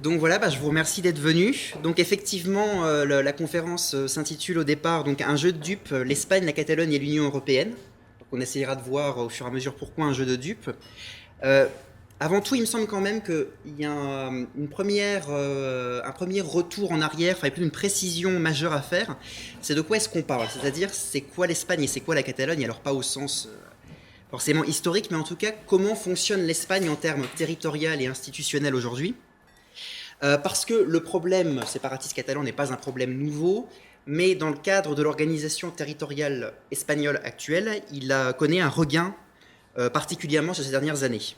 Donc voilà, je vous remercie d'être venu. Donc effectivement, la conférence s'intitule au départ donc un jeu de dupes, l'Espagne, la Catalogne et l'Union européenne. Donc on essayera de voir au fur et à mesure pourquoi un jeu de dupes. Euh, Avant tout, il me semble quand même qu'il y a un premier retour en arrière, enfin plus une précision majeure à faire. C'est de quoi est-ce qu'on parle? C'est-à-dire, c'est quoi l'Espagne et c'est quoi la Catalogne? Alors pas au sens forcément historique, mais en tout cas, comment fonctionne l'Espagne en termes territorial et institutionnel aujourd'hui? Parce que le problème séparatiste catalan n'est pas un problème nouveau, mais dans le cadre de l'organisation territoriale espagnole actuelle, connaît un regain particulièrement sur ces dernières années.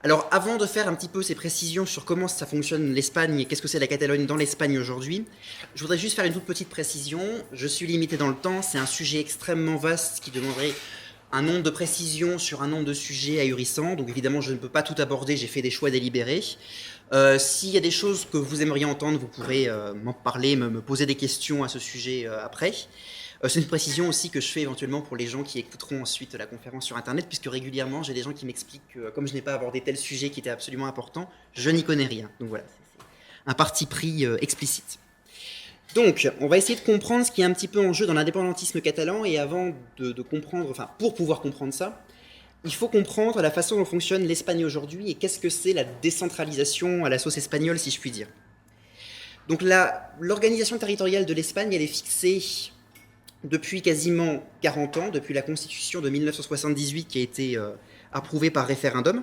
Alors avant de faire un petit peu ces précisions sur comment ça fonctionne l'Espagne et qu'est-ce que c'est la Catalogne dans l'Espagne aujourd'hui, je voudrais juste faire une toute petite précision. Je suis limité dans le temps, c'est un sujet extrêmement vaste qui demanderait un nombre de précisions sur un nombre de sujets ahurissants, donc évidemment je ne peux pas tout aborder, j'ai fait des choix délibérés. S'il y a des choses que vous aimeriez entendre, vous pourrez m'en parler, me poser des questions à ce sujet après. C'est une précision aussi que je fais éventuellement pour les gens qui écouteront ensuite la conférence sur Internet, puisque régulièrement j'ai des gens qui m'expliquent que comme je n'ai pas abordé tel sujet qui était absolument important, je n'y connais rien. Donc voilà, c'est un parti pris explicite. Donc, on va essayer de comprendre ce qui est un petit peu en jeu dans l'indépendantisme catalan, et avant de comprendre, enfin pour pouvoir comprendre ça, il faut comprendre la façon dont fonctionne l'Espagne aujourd'hui et qu'est-ce que c'est la décentralisation à la sauce espagnole, si je puis dire. Donc l'organisation territoriale de l'Espagne, elle est fixée depuis quasiment 40 ans, depuis la Constitution de 1978 qui a été approuvée par référendum.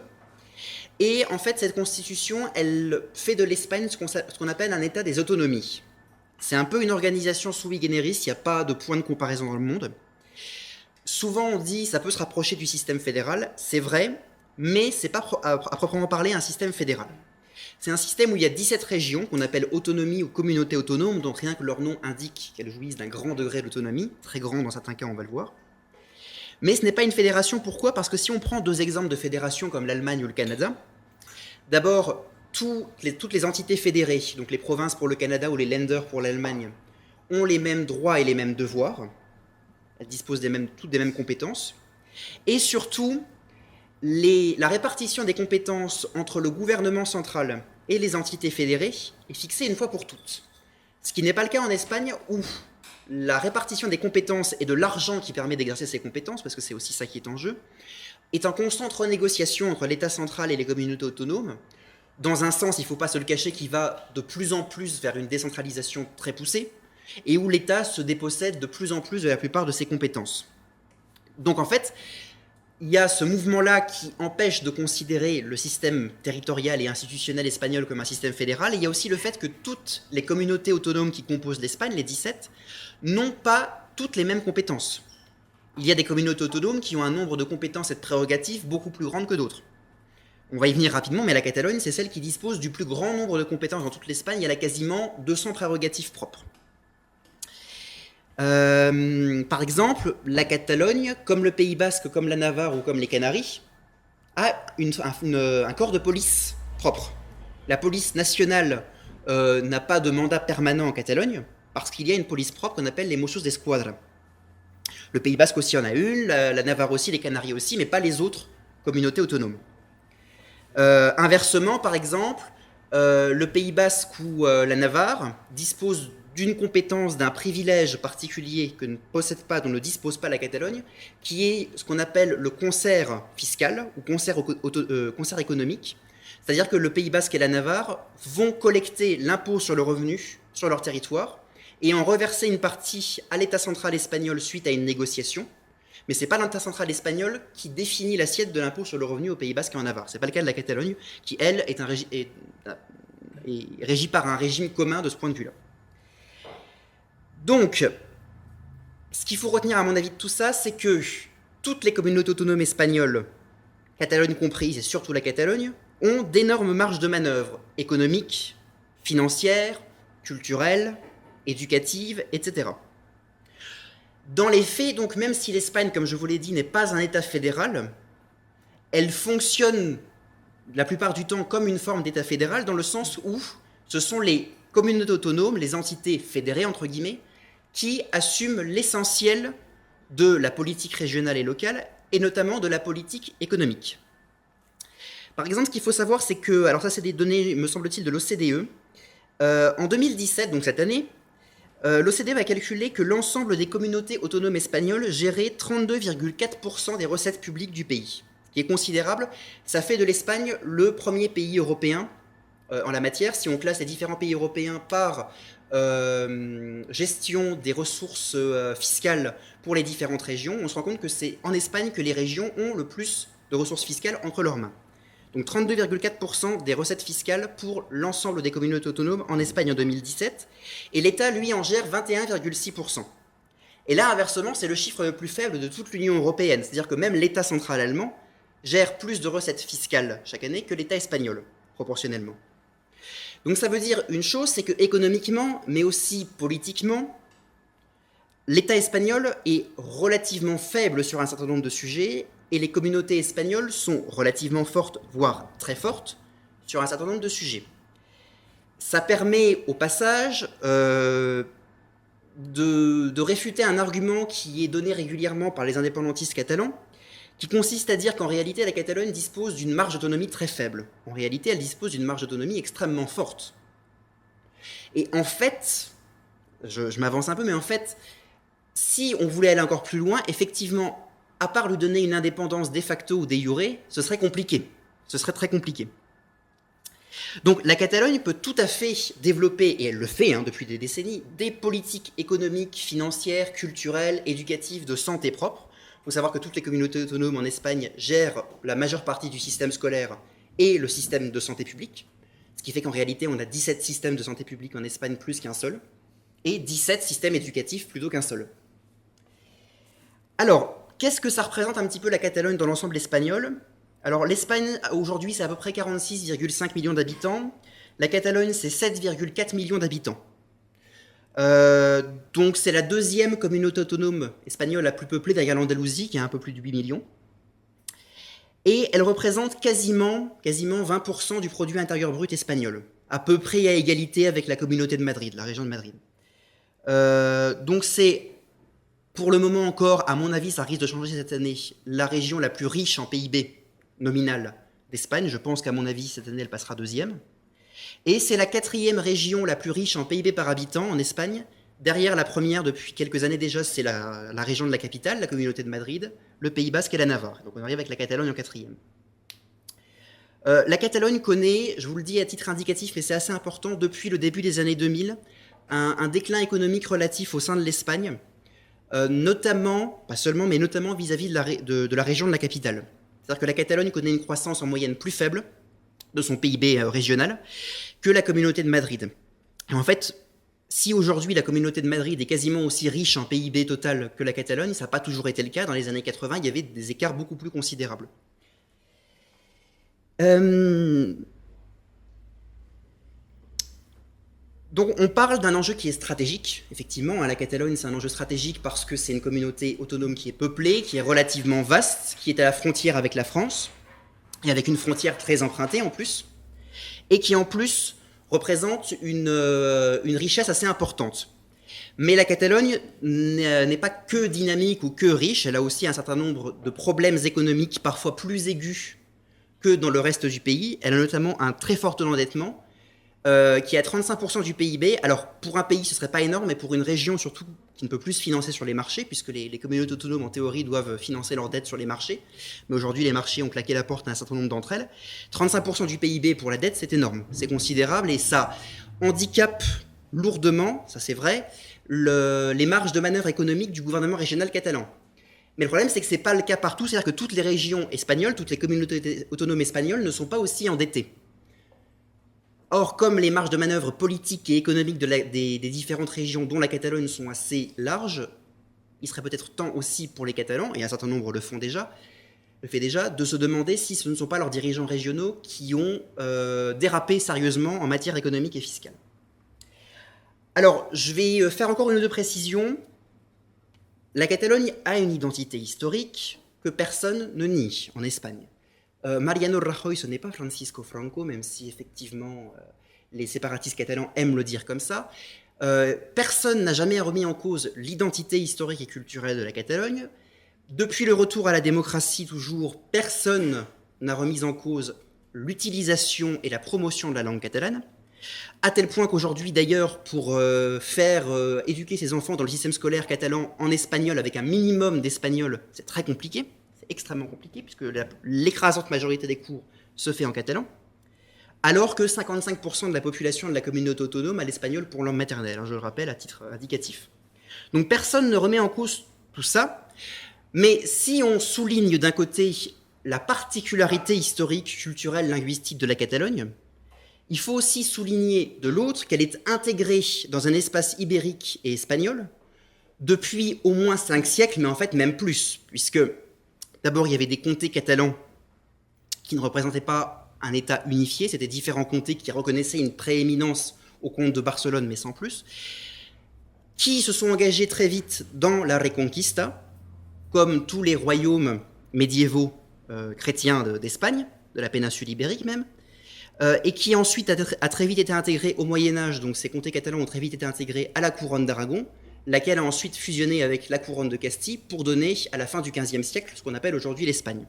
Et en fait, cette Constitution, elle fait de l'Espagne ce qu'on appelle un État des autonomies. C'est un peu une organisation sui generis, il n'y a pas de point de comparaison dans le monde. Souvent on dit ça peut se rapprocher du système fédéral, c'est vrai, mais c'est pas à proprement parler un système fédéral. C'est un système où il y a 17 régions qu'on appelle autonomies ou communautés autonomes, dont rien que leur nom indique qu'elles jouissent d'un grand degré d'autonomie, très grand dans certains cas on va le voir. Mais ce n'est pas une fédération, pourquoi? Parce que si on prend deux exemples de fédérations comme l'Allemagne ou le Canada, d'abord toutes les entités fédérées, donc les provinces pour le Canada ou les Länder pour l'Allemagne, ont les mêmes droits et les mêmes devoirs. Elles disposent toutes des mêmes compétences. Et surtout, la répartition des compétences entre le gouvernement central et les entités fédérées est fixée une fois pour toutes. Ce qui n'est pas le cas en Espagne, où la répartition des compétences et de l'argent qui permet d'exercer ces compétences, parce que c'est aussi ça qui est en jeu, est en constante renégociation entre l'État central et les communautés autonomes, dans un sens, il ne faut pas se le cacher, qui va de plus en plus vers une décentralisation très poussée, et où l'État se dépossède de plus en plus de la plupart de ses compétences. Donc en fait, il y a ce mouvement-là qui empêche de considérer le système territorial et institutionnel espagnol comme un système fédéral, et il y a aussi le fait que toutes les communautés autonomes qui composent l'Espagne, les 17, n'ont pas toutes les mêmes compétences. Il y a des communautés autonomes qui ont un nombre de compétences et de prérogatives beaucoup plus grandes que d'autres. On va y venir rapidement, mais la Catalogne, c'est celle qui dispose du plus grand nombre de compétences dans toute l'Espagne. Elle a quasiment 200 prérogatives propres. Par exemple, la Catalogne, comme le Pays Basque, comme la Navarre ou comme les Canaries, a un corps de police propre. La police nationale n'a pas de mandat permanent en Catalogne, parce qu'il y a une police propre qu'on appelle les Mossos d'Esquadra. Le Pays Basque aussi en a une, la Navarre aussi, les Canaries aussi, mais pas les autres communautés autonomes. Inversement, par exemple, le Pays Basque ou la Navarre disposent d'une compétence, d'un privilège particulier que ne possède pas, dont ne dispose pas la Catalogne, qui est ce qu'on appelle le concert fiscal ou concert économique. C'est-à-dire que le Pays Basque et la Navarre vont collecter l'impôt sur le revenu sur leur territoire et en reverser une partie à l'État central espagnol suite à une négociation. Mais ce n'est pas l'État central espagnol qui définit l'assiette de l'impôt sur le revenu au Pays Basque et en Navarre. Ce n'est pas le cas de la Catalogne, qui, elle, est régie par un régime commun de ce point de vue-là. Donc, ce qu'il faut retenir à mon avis de tout ça, c'est que toutes les communautés autonomes espagnoles, Catalogne comprise et surtout la Catalogne, ont d'énormes marges de manœuvre économiques, financières, culturelles, éducatives, etc. Dans les faits, donc, même si l'Espagne, comme je vous l'ai dit, n'est pas un État fédéral, elle fonctionne la plupart du temps comme une forme d'État fédéral, dans le sens où ce sont les communautés autonomes, les entités fédérées, entre guillemets, qui assument l'essentiel de la politique régionale et locale, et notamment de la politique économique. Par exemple, ce qu'il faut savoir, c'est que, alors ça c'est des données, me semble-t-il, de l'OCDE, en 2017, donc cette année, l'OCDE va calculer que l'ensemble des communautés autonomes espagnoles géraient 32,4% des recettes publiques du pays, ce qui est considérable. Ça fait de l'Espagne le premier pays européen en la matière. Si on classe les différents pays européens par gestion des ressources fiscales pour les différentes régions, on se rend compte que c'est en Espagne que les régions ont le plus de ressources fiscales entre leurs mains. Donc 32,4% des recettes fiscales pour l'ensemble des communautés autonomes en Espagne en 2017, et l'État, lui, en gère 21,6%. Et là, inversement, c'est le chiffre le plus faible de toute l'Union européenne, c'est-à-dire que même l'État central allemand gère plus de recettes fiscales chaque année que l'État espagnol, proportionnellement. Donc ça veut dire une chose, c'est que économiquement, mais aussi politiquement, l'État espagnol est relativement faible sur un certain nombre de sujets, et les communautés espagnoles sont relativement fortes, voire très fortes, sur un certain nombre de sujets. Ça permet au passage de réfuter un argument qui est donné régulièrement par les indépendantistes catalans, qui consiste à dire qu'en réalité la Catalogne dispose d'une marge d'autonomie très faible. En réalité, elle dispose d'une marge d'autonomie extrêmement forte. Et en fait, je m'avance un peu, mais en fait, si on voulait aller encore plus loin, effectivement, à part lui donner une indépendance de facto ou de jure, ce serait compliqué. Ce serait très compliqué. Donc la Catalogne peut tout à fait développer, et elle le fait depuis des décennies, des politiques économiques, financières, culturelles, éducatives, de santé propre. Il faut savoir que toutes les communautés autonomes en Espagne gèrent la majeure partie du système scolaire et le système de santé publique, ce qui fait qu'en réalité on a 17 systèmes de santé publique en Espagne plus qu'un seul, et 17 systèmes éducatifs plutôt qu'un seul. Alors, qu'est-ce que ça représente un petit peu la Catalogne dans l'ensemble espagnol ? Alors l'Espagne, aujourd'hui, c'est à peu près 46,5 millions d'habitants. La Catalogne, c'est 7,4 millions d'habitants. Donc c'est la deuxième communauté autonome espagnole la plus peuplée derrière l'Andalousie, qui a un peu plus de 8 millions. Et elle représente quasiment 20% du produit intérieur brut espagnol, à peu près à égalité avec la communauté de Madrid, la région de Madrid. Donc c'est... Pour le moment encore, à mon avis, ça risque de changer cette année, la région la plus riche en PIB nominal d'Espagne. Je pense qu'à mon avis, cette année, elle passera deuxième. Et c'est la quatrième région la plus riche en PIB par habitant en Espagne. Derrière la première, depuis quelques années déjà, c'est la région de la capitale, la communauté de Madrid, le Pays Basque et la Navarre. Donc on arrive avec la Catalogne en quatrième. La Catalogne connaît, je vous le dis à titre indicatif, mais c'est assez important, depuis le début des années 2000, un déclin économique relatif au sein de l'Espagne, notamment, pas seulement, mais notamment vis-à-vis de la région de la capitale. C'est-à-dire que la Catalogne connaît une croissance en moyenne plus faible de son PIB régional que la communauté de Madrid. Et en fait, si aujourd'hui la communauté de Madrid est quasiment aussi riche en PIB total que la Catalogne, ça n'a pas toujours été le cas. Dans les années 80, il y avait des écarts beaucoup plus considérables. Donc on parle d'un enjeu qui est stratégique, effectivement, la Catalogne c'est un enjeu stratégique parce que c'est une communauté autonome qui est peuplée, qui est relativement vaste, qui est à la frontière avec la France, et avec une frontière très empruntée en plus, et qui en plus représente une richesse assez importante. Mais la Catalogne n'est pas que dynamique ou que riche, elle a aussi un certain nombre de problèmes économiques parfois plus aigus que dans le reste du pays. Elle a notamment un très fort taux d'endettement, qui est à 35% du PIB. Alors, pour un pays, ce ne serait pas énorme, mais pour une région, surtout, qui ne peut plus se financer sur les marchés, puisque les communautés autonomes, en théorie, doivent financer leurs dettes sur les marchés. Mais aujourd'hui, les marchés ont claqué la porte à un certain nombre d'entre elles. 35% du PIB pour la dette, c'est énorme. C'est considérable, et ça handicape lourdement, ça c'est vrai, les marges de manœuvre économiques du gouvernement régional catalan. Mais le problème, c'est que ce n'est pas le cas partout. C'est-à-dire que toutes les régions espagnoles, toutes les communautés autonomes espagnoles ne sont pas aussi endettées. Or, comme les marges de manœuvre politiques et économiques des différentes régions, dont la Catalogne, sont assez larges, il serait peut-être temps aussi pour les Catalans, et un certain nombre le fait déjà, de se demander si ce ne sont pas leurs dirigeants régionaux qui ont dérapé sérieusement en matière économique et fiscale. Alors, je vais faire encore une ou deux précisions. La Catalogne a une identité historique que personne ne nie en Espagne. Mariano Rajoy, ce n'est pas Francisco Franco, même si effectivement les séparatistes catalans aiment le dire comme ça. Personne n'a jamais remis en cause l'identité historique et culturelle de la Catalogne. Depuis le retour à la démocratie, toujours, personne n'a remis en cause l'utilisation et la promotion de la langue catalane, à tel point qu'aujourd'hui, d'ailleurs, pour faire éduquer ses enfants dans le système scolaire catalan en espagnol avec un minimum d'espagnol, c'est très compliqué, c'est extrêmement compliqué, puisque l'écrasante majorité des cours se fait en catalan, alors que 55% de la population de la communauté autonome a l'espagnol pour langue maternelle, hein, je le rappelle à titre indicatif. Donc personne ne remet en cause tout ça, mais si on souligne d'un côté la particularité historique, culturelle, linguistique de la Catalogne, il faut aussi souligner de l'autre qu'elle est intégrée dans un espace ibérique et espagnol depuis au moins 5 siècles, mais en fait même plus, puisque d'abord il y avait des comtés catalans qui ne représentaient pas un État unifié, c'était différents comtés qui reconnaissaient une prééminence au comte de Barcelone, mais sans plus, qui se sont engagés très vite dans la Reconquista, comme tous les royaumes médiévaux chrétiens d'Espagne, de la péninsule ibérique même, et qui ensuite a très vite été intégré au Moyen-Âge, donc ces comtés catalans ont très vite été intégrés à la couronne d'Aragon, laquelle a ensuite fusionné avec la couronne de Castille pour donner, à la fin du XVe siècle, ce qu'on appelle aujourd'hui l'Espagne.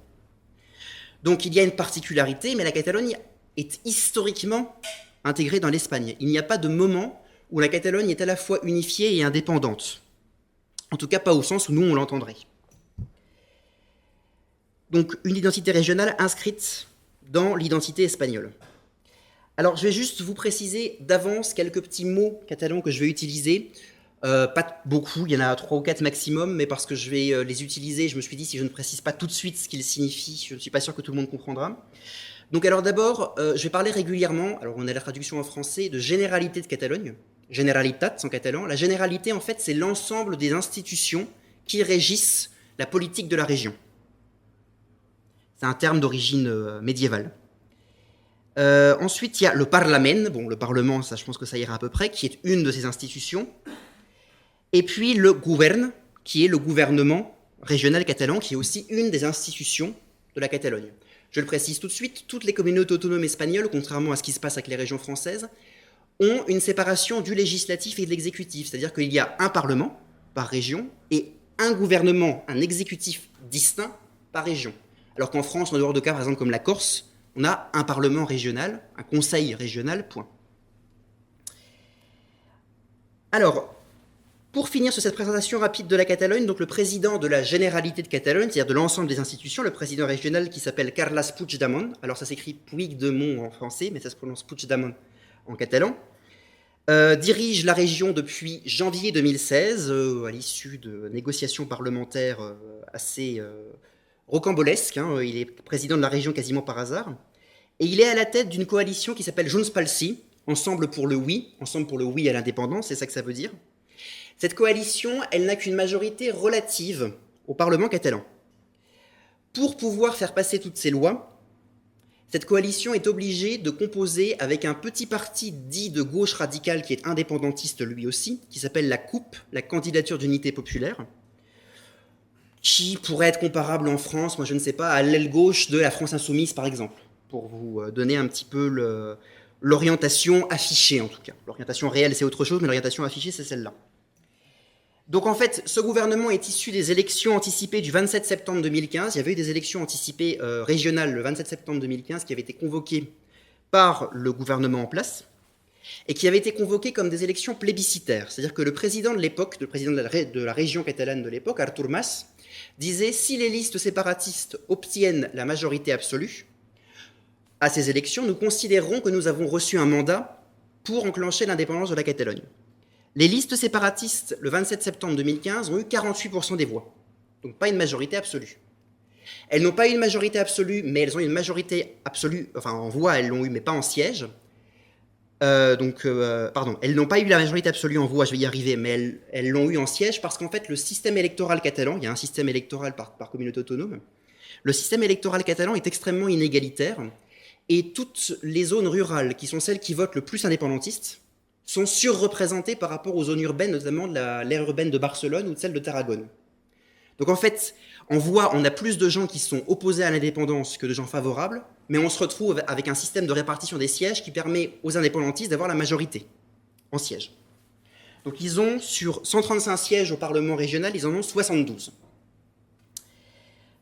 Donc il y a une particularité, mais la Catalogne est historiquement intégrée dans l'Espagne. Il n'y a pas de moment où la Catalogne est à la fois unifiée et indépendante. En tout cas, pas au sens où nous, on l'entendrait. Donc une identité régionale inscrite dans l'identité espagnole. Alors je vais juste vous préciser d'avance quelques petits mots catalans que je vais utiliser. Pas beaucoup, il y en a 3 ou 4 maximum, mais parce que je vais les utiliser, je me suis dit si je ne précise pas tout de suite ce qu'ils signifient, je ne suis pas sûr que tout le monde comprendra. Donc alors d'abord, je vais parler régulièrement, alors on a la traduction en français, de généralité de Catalogne, Generalitat en catalan. La généralité, en fait, c'est l'ensemble des institutions qui régissent la politique de la région. C'est un terme d'origine médiévale. Ensuite, il y a le Parlament, bon, le Parlement, ça, je pense que ça ira à peu près, qui est une de ces institutions. Et puis le Govern, qui est le gouvernement régional catalan, qui est aussi une des institutions de la Catalogne. Je le précise tout de suite, toutes les communautés autonomes espagnoles, contrairement à ce qui se passe avec les régions françaises, ont une séparation du législatif et de l'exécutif. C'est-à-dire qu'il y a un parlement par région et un gouvernement, un exécutif distinct par région. Alors qu'en France, en dehors de cas, par exemple, comme la Corse, on a un parlement régional, un conseil régional, point. Alors, pour finir sur cette présentation rapide de la Catalogne, donc le président de la Généralité de Catalogne, c'est-à-dire de l'ensemble des institutions, le président régional qui s'appelle Carles Puigdemont, alors ça s'écrit Puigdemont en français, mais ça se prononce Puigdemont en catalan, dirige la région depuis janvier 2016, à l'issue de négociations parlementaires assez rocambolesques. Il est président de la région quasiment par hasard. Et il est à la tête d'une coalition qui s'appelle Junts pel Sí, Ensemble pour le oui à l'indépendance, c'est ça que ça veut dire. Cette coalition, elle n'a qu'une majorité relative au Parlement catalan. Pour pouvoir faire passer toutes ces lois, cette coalition est obligée de composer avec un petit parti dit de gauche radicale qui est indépendantiste lui aussi, qui s'appelle la CUP, la Candidature d'Unité Populaire, qui pourrait être comparable en France, moi je ne sais pas, à l'aile gauche de la France Insoumise par exemple, pour vous donner un petit peu l'orientation affichée en tout cas. L'orientation réelle c'est autre chose, mais l'orientation affichée c'est celle-là. Donc en fait, ce gouvernement est issu des élections anticipées du 27 septembre 2015. Il y avait eu des élections anticipées régionales le 27 septembre 2015 qui avaient été convoquées par le gouvernement en place et qui avaient été convoquées comme des élections plébiscitaires. C'est-à-dire que le président de l'époque, le président de la région catalane de l'époque, Artur Mas, disait « Si les listes séparatistes obtiennent la majorité absolue, à ces élections, nous considérerons que nous avons reçu un mandat pour enclencher l'indépendance de la Catalogne. » Les listes séparatistes, le 27 septembre 2015, ont eu 48% des voix. Donc pas une majorité absolue. Elles n'ont pas eu une majorité absolue, mais elles ont eu une majorité absolue, enfin en voix elles l'ont eu, mais pas en siège. Elles n'ont pas eu la majorité absolue en voix, je vais y arriver, mais elles l'ont eu en siège parce qu'en fait le système électoral catalan, il y a un système électoral par communauté autonome, le système électoral catalan est extrêmement inégalitaire et toutes les zones rurales, qui sont celles qui votent le plus indépendantistes, sont surreprésentées par rapport aux zones urbaines, notamment de l'aire urbaine de Barcelone ou de celle de Tarragone. Donc en fait, on a plus de gens qui sont opposés à l'indépendance que de gens favorables, mais on se retrouve avec un système de répartition des sièges qui permet aux indépendantistes d'avoir la majorité en sièges. Donc ils ont, sur 135 sièges au Parlement régional, ils en ont 72.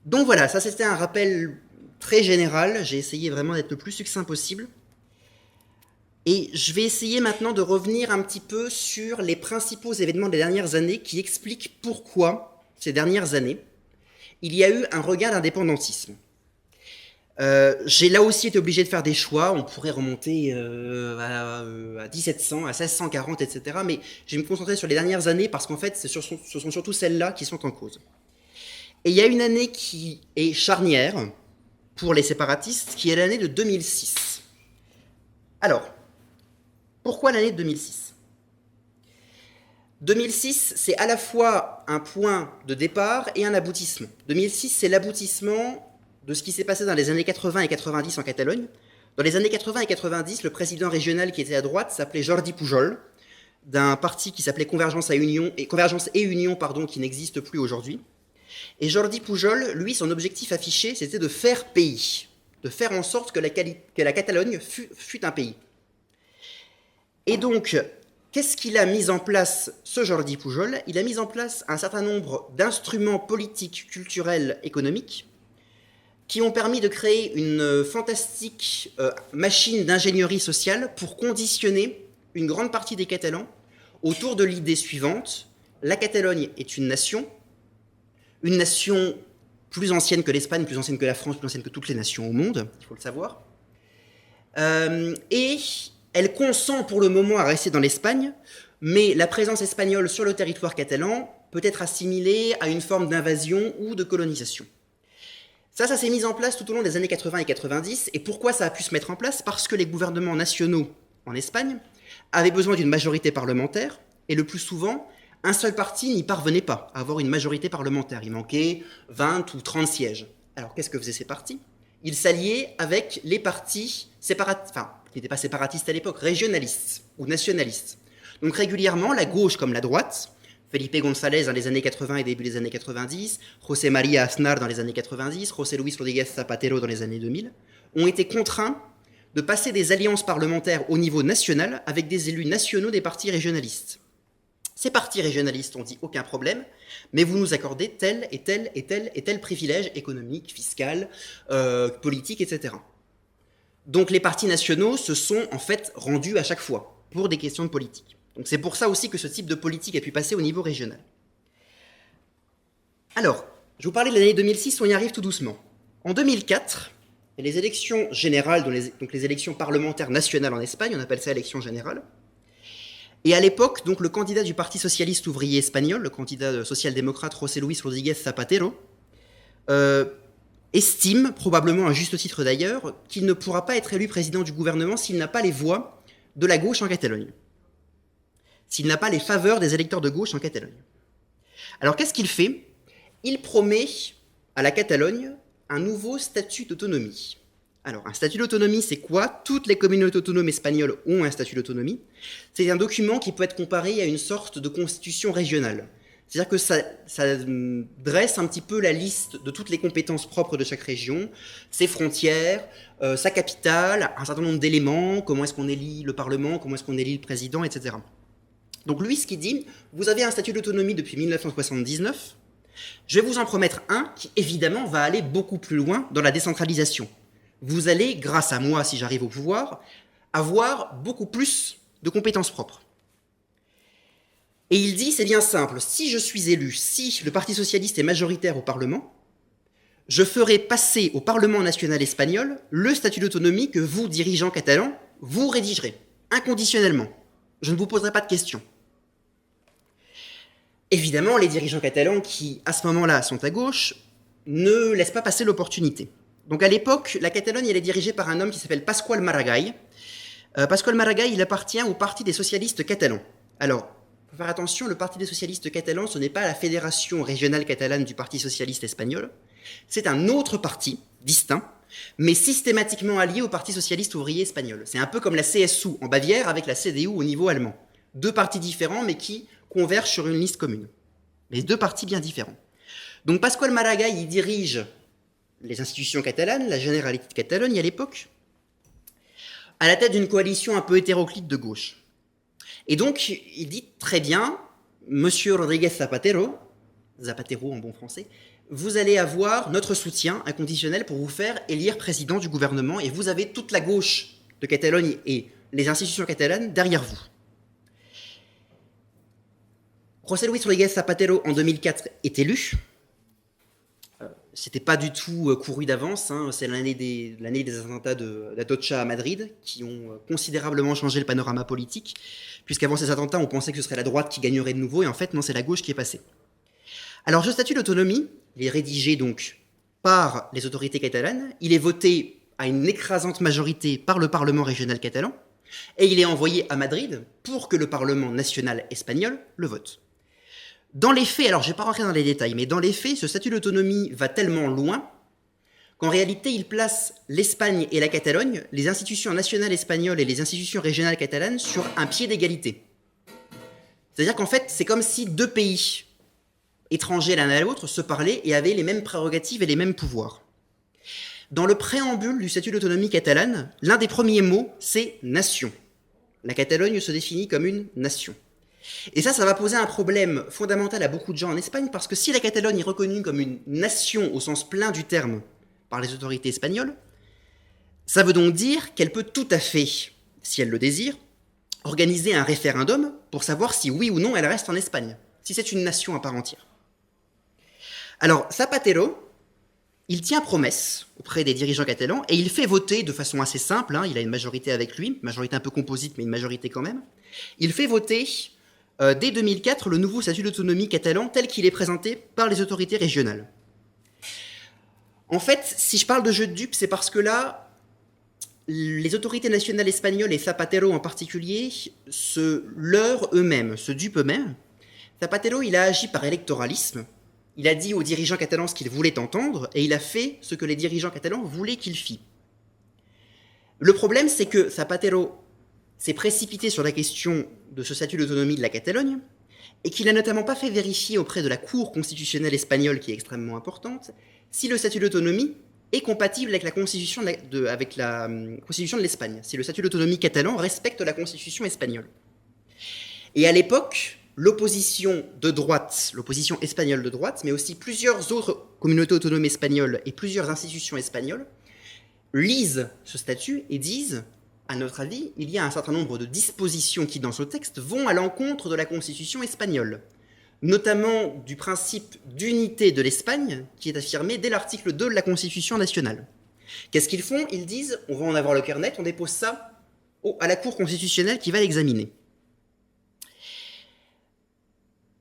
Donc voilà, ça c'était un rappel très général. J'ai essayé vraiment d'être le plus succinct possible. Et je vais essayer maintenant de revenir un petit peu sur les principaux événements des dernières années qui expliquent pourquoi, ces dernières années, il y a eu un regain d'indépendantisme. J'ai là aussi été obligé de faire des choix. On pourrait remonter à 1700, à 1640, etc. Mais je vais me concentrer sur les dernières années parce qu'en fait, ce sont surtout celles-là qui sont en cause. Et il y a une année qui est charnière pour les séparatistes, qui est l'année de 2006. Alors, pourquoi l'année de 2006 ? 2006, c'est à la fois un point de départ et un aboutissement. 2006, c'est l'aboutissement de ce qui s'est passé dans les années 80 et 90 en Catalogne. Dans les années 80 et 90, le président régional qui était à droite s'appelait Jordi Pujol, d'un parti qui s'appelait Convergence et Union, qui n'existe plus aujourd'hui. Et Jordi Pujol, lui, son objectif affiché, c'était de faire pays, de faire en sorte que la Catalogne fût un pays. Et donc, qu'est-ce qu'il a mis en place, ce Jordi Pujol ? Il a mis en place un certain nombre d'instruments politiques, culturels, économiques, qui ont permis de créer une fantastique machine d'ingénierie sociale pour conditionner une grande partie des Catalans autour de l'idée suivante: la Catalogne est une nation plus ancienne que l'Espagne, plus ancienne que la France, plus ancienne que toutes les nations au monde, il faut le savoir, et elle consent pour le moment à rester dans l'Espagne, mais la présence espagnole sur le territoire catalan peut être assimilée à une forme d'invasion ou de colonisation. Ça s'est mis en place tout au long des années 80 et 90. Et pourquoi ça a pu se mettre en place ? Parce que les gouvernements nationaux en Espagne avaient besoin d'une majorité parlementaire, et le plus souvent, un seul parti n'y parvenait pas à avoir une majorité parlementaire. Il manquait 20 ou 30 sièges. Alors qu'est-ce que faisaient ces partis ? Ils s'alliaient avec les partis qui n'étaient pas séparatistes à l'époque, régionalistes ou nationalistes. Donc régulièrement, la gauche comme la droite, Felipe González dans les années 80 et début des années 90, José María Aznar dans les années 90, José Luis Rodríguez Zapatero dans les années 2000, ont été contraints de passer des alliances parlementaires au niveau national avec des élus nationaux des partis régionalistes. Ces partis régionalistes ont dit aucun problème, mais vous nous accordez tel et tel et tel et tel privilège économique, fiscal, politique, etc. Donc les partis nationaux se sont en fait rendus à chaque fois pour des questions de politique. Donc c'est pour ça aussi que ce type de politique a pu passer au niveau régional. Alors, je vous parlais de l'année 2006, on y arrive tout doucement. En 2004, il y a les élections générales, donc les élections parlementaires nationales en Espagne, on appelle ça élection générale. Et à l'époque, donc, le candidat du Parti socialiste ouvrier espagnol, le candidat social-démocrate José Luis Rodríguez Zapatero, estime, probablement à juste titre d'ailleurs, qu'il ne pourra pas être élu président du gouvernement s'il n'a pas les voix de la gauche en Catalogne, s'il n'a pas les faveurs des électeurs de gauche en Catalogne. Alors qu'est-ce qu'il fait ? Il promet à la Catalogne un nouveau statut d'autonomie. Alors, un statut d'autonomie, c'est quoi ? Toutes les communautés autonomes espagnoles ont un statut d'autonomie. C'est un document qui peut être comparé à une sorte de constitution régionale. C'est-à-dire que ça dresse un petit peu la liste de toutes les compétences propres de chaque région, ses frontières, sa capitale, un certain nombre d'éléments, comment est-ce qu'on élit le Parlement, comment est-ce qu'on élit le président, etc. Donc lui, ce qu'il dit, vous avez un statut d'autonomie depuis 1979, je vais vous en promettre un qui, évidemment, va aller beaucoup plus loin dans la décentralisation. Vous allez, grâce à moi, si j'arrive au pouvoir, avoir beaucoup plus de compétences propres. Et il dit, c'est bien simple, si je suis élu, si le Parti socialiste est majoritaire au Parlement, je ferai passer au Parlement national espagnol le statut d'autonomie que vous, dirigeants catalans, vous rédigerez, inconditionnellement. Je ne vous poserai pas de questions. Évidemment, les dirigeants catalans qui, à ce moment-là, sont à gauche, ne laissent pas passer l'opportunité. Donc à l'époque, la Catalogne, elle est dirigée par un homme qui s'appelle Pasqual Maragall. Pasqual Maragall, il appartient au Parti des socialistes catalans. Alors, il faut faire attention, le Parti des socialistes catalans, ce n'est pas la fédération régionale catalane du Parti socialiste espagnol. C'est un autre parti, distinct, mais systématiquement allié au Parti socialiste ouvrier espagnol. C'est un peu comme la CSU en Bavière avec la CDU au niveau allemand. Deux partis différents, mais qui convergent sur une liste commune. Mais deux partis bien différents. Donc Pasqual Maragall, il dirige les institutions catalanes, la Généralité de Catalogne à l'époque, à la tête d'une coalition un peu hétéroclite de gauche. Et donc, il dit très bien, Monsieur Rodríguez Zapatero en bon français, vous allez avoir notre soutien inconditionnel pour vous faire élire président du gouvernement et vous avez toute la gauche de Catalogne et les institutions catalanes derrière vous. José Luis Rodríguez Zapatero en 2004 est élu. C'était pas du tout couru d'avance, hein. C'est l'année des attentats d'Atocha à Madrid qui ont considérablement changé le panorama politique, puisqu'avant ces attentats, on pensait que ce serait la droite qui gagnerait de nouveau, et en fait, non, c'est la gauche qui est passée. Alors, ce statut d'autonomie, il est rédigé donc par les autorités catalanes, il est voté à une écrasante majorité par le Parlement régional catalan, et il est envoyé à Madrid pour que le Parlement national espagnol le vote. Dans les faits, alors je ne vais pas rentrer dans les détails, mais dans les faits, ce statut d'autonomie va tellement loin qu'en réalité, il place l'Espagne et la Catalogne, les institutions nationales espagnoles et les institutions régionales catalanes, sur un pied d'égalité. C'est-à-dire qu'en fait, c'est comme si deux pays étrangers l'un à l'autre se parlaient et avaient les mêmes prérogatives et les mêmes pouvoirs. Dans le préambule du statut d'autonomie catalane, l'un des premiers mots, c'est « nation ». La Catalogne se définit comme une nation. Et ça va poser un problème fondamental à beaucoup de gens en Espagne, parce que si la Catalogne est reconnue comme une nation au sens plein du terme par les autorités espagnoles, ça veut donc dire qu'elle peut tout à fait, si elle le désire, organiser un référendum pour savoir si oui ou non elle reste en Espagne, si c'est une nation à part entière. Alors, Zapatero, il tient promesse auprès des dirigeants catalans et il fait voter de façon assez simple, hein, il a une majorité avec lui, une majorité un peu composite mais une majorité quand même, il fait voter dès 2004 le nouveau statut d'autonomie catalan tel qu'il est présenté par les autorités régionales. En fait, si je parle de jeu de dupes, c'est parce que là, les autorités nationales espagnoles et Zapatero en particulier se leurrent eux-mêmes, se dupent eux-mêmes. Zapatero, il a agi par électoralisme. Il a dit aux dirigeants catalans ce qu'ils voulaient entendre et il a fait ce que les dirigeants catalans voulaient qu'il fît. Le problème, c'est que Zapatero s'est précipité sur la question de ce statut d'autonomie de la Catalogne et qu'il n'a notamment pas fait vérifier auprès de la Cour constitutionnelle espagnole, qui est extrêmement importante, si le statut d'autonomie est compatible avec la constitution de l'Espagne, si le statut d'autonomie catalan respecte la constitution espagnole. Et à l'époque, l'opposition de droite, l'opposition espagnole de droite, mais aussi plusieurs autres communautés autonomes espagnoles et plusieurs institutions espagnoles, lisent ce statut et disent, à notre avis, il y a un certain nombre de dispositions qui, dans ce texte, vont à l'encontre de la constitution espagnole, notamment du principe d'unité de l'Espagne, qui est affirmé dès l'article 2 de la Constitution nationale. Qu'est-ce qu'ils font? Ils disent, on va en avoir le cœur net, on dépose ça à la Cour constitutionnelle qui va l'examiner.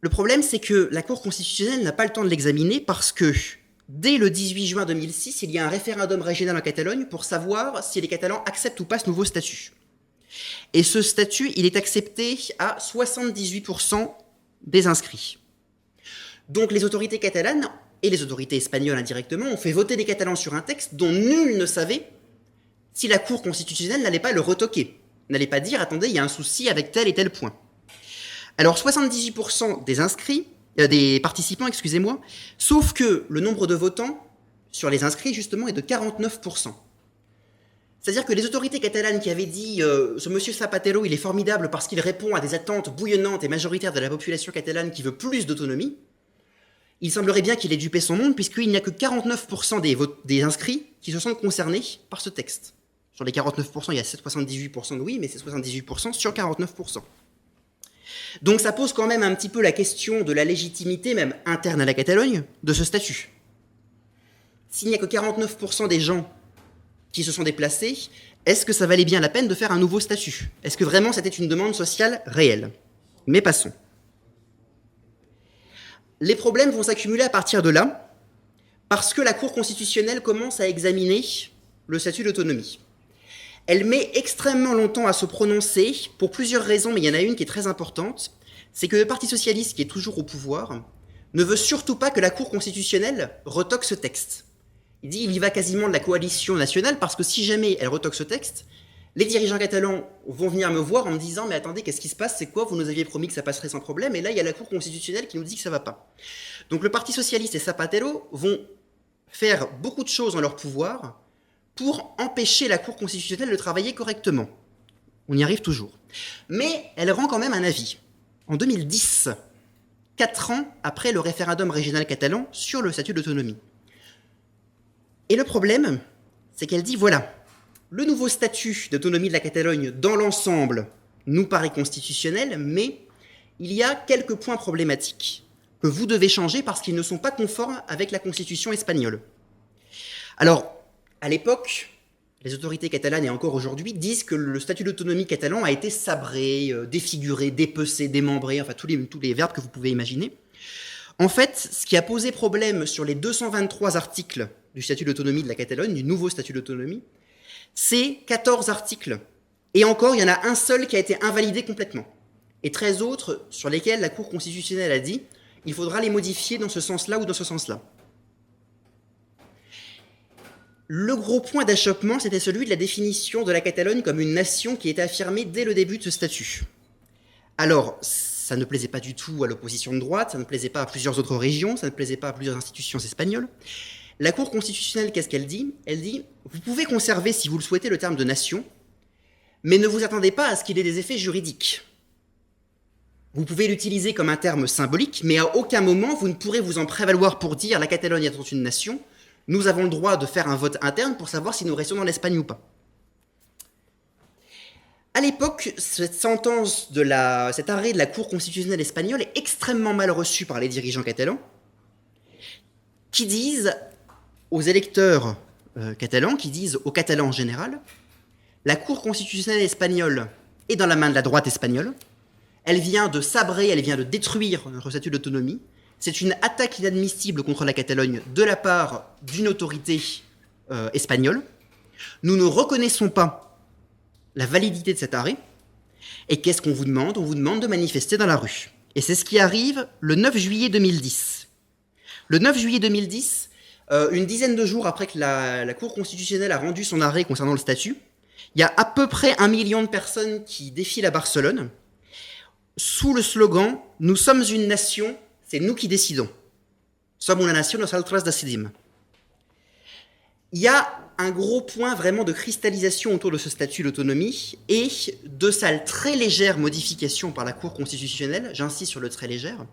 Le problème, c'est que la Cour constitutionnelle n'a pas le temps de l'examiner parce que, dès le 18 juin 2006, il y a un référendum régional en Catalogne pour savoir si les Catalans acceptent ou pas ce nouveau statut. Et ce statut, il est accepté à 78% des inscrits. Donc les autorités catalanes et les autorités espagnoles indirectement ont fait voter les Catalans sur un texte dont nul ne savait si la Cour constitutionnelle n'allait pas le retoquer, n'allait pas dire « attendez, il y a un souci avec tel et tel point ». Alors 78% des participants, sauf que le nombre de votants sur les inscrits, justement, est de 49%. C'est-à-dire que les autorités catalanes qui avaient dit ce monsieur Zapatero, il est formidable parce qu'il répond à des attentes bouillonnantes et majoritaires de la population catalane qui veut plus d'autonomie, il semblerait bien qu'il ait dupé son monde puisqu'il n'y a que 49% des inscrits qui se sentent concernés par ce texte. Sur les 49%, il y a 78% de oui, mais c'est 78% sur 49%. Donc ça pose quand même un petit peu la question de la légitimité, même interne à la Catalogne, de ce statut. S'il n'y a que 49% des gens qui se sont déplacés, est-ce que ça valait bien la peine de faire un nouveau statut? Est-ce que vraiment c'était une demande sociale réelle? Mais passons. Les problèmes vont s'accumuler à partir de là, parce que la Cour constitutionnelle commence à examiner le statut d'autonomie. Elle met extrêmement longtemps à se prononcer, pour plusieurs raisons, mais il y en a une qui est très importante, c'est que le Parti socialiste, qui est toujours au pouvoir, ne veut surtout pas que la Cour constitutionnelle retoque ce texte. Il dit qu'il y va quasiment de la coalition nationale, parce que si jamais elle retoque ce texte, les dirigeants catalans vont venir me voir en me disant « mais attendez, qu'est-ce qui se passe? C'est quoi? Vous nous aviez promis que ça passerait sans problème, et là il y a la Cour constitutionnelle qui nous dit que ça va pas. » Donc le Parti socialiste et Zapatero vont faire beaucoup de choses en leur pouvoir pour empêcher la Cour constitutionnelle de travailler correctement. On y arrive toujours. Mais elle rend quand même un avis. En 2010, 4 ans après le référendum régional catalan sur le statut d'autonomie. Et le problème, c'est qu'elle dit, voilà, le nouveau statut d'autonomie de la Catalogne dans l'ensemble nous paraît constitutionnel, mais il y a quelques points problématiques que vous devez changer parce qu'ils ne sont pas conformes avec la constitution espagnole. Alors, à l'époque, les autorités catalanes et encore aujourd'hui disent que le statut d'autonomie catalan a été sabré, défiguré, dépecé, démembré, enfin tous les verbes que vous pouvez imaginer. En fait, ce qui a posé problème sur les 223 articles du statut d'autonomie de la Catalogne, du nouveau statut d'autonomie, c'est 14 articles. Et encore, il y en a un seul qui a été invalidé complètement. Et 13 autres sur lesquels la Cour constitutionnelle a dit il faudra les modifier dans ce sens-là ou dans ce sens-là. Le gros point d'achoppement, c'était celui de la définition de la Catalogne comme une nation qui était affirmée dès le début de ce statut. Alors, ça ne plaisait pas du tout à l'opposition de droite, ça ne plaisait pas à plusieurs autres régions, ça ne plaisait pas à plusieurs institutions espagnoles. La Cour constitutionnelle, qu'est-ce qu'elle dit ? Elle dit, vous pouvez conserver, si vous le souhaitez, le terme de nation, mais ne vous attendez pas à ce qu'il ait des effets juridiques. Vous pouvez l'utiliser comme un terme symbolique, mais à aucun moment vous ne pourrez vous en prévaloir pour dire la Catalogne est une nation. Nous avons le droit de faire un vote interne pour savoir si nous restons dans l'Espagne ou pas. À l'époque, cet arrêt de la Cour constitutionnelle espagnole est extrêmement mal reçu par les dirigeants catalans, qui disent aux électeurs catalans, qui disent aux Catalans en général, la Cour constitutionnelle espagnole est dans la main de la droite espagnole, elle vient de sabrer, elle vient de détruire notre statut d'autonomie. C'est une attaque inadmissible contre la Catalogne de la part d'une autorité espagnole. Nous ne reconnaissons pas la validité de cet arrêt. Et qu'est-ce qu'on vous demande ? On vous demande de manifester dans la rue. Et c'est ce qui arrive le 9 juillet 2010. Le 9 juillet 2010, une dizaine de jours après que la Cour constitutionnelle a rendu son arrêt concernant le statut, il y a à peu près 1 million de personnes qui défilent à Barcelone, sous le slogan « Nous sommes une nation, c'est nous qui décidons. Somos una nación, nosotros decidimos ». Il y a un gros point vraiment de cristallisation autour de ce statut d'autonomie et de sa très légère modification par la Cour constitutionnelle, j'insiste sur le très légère,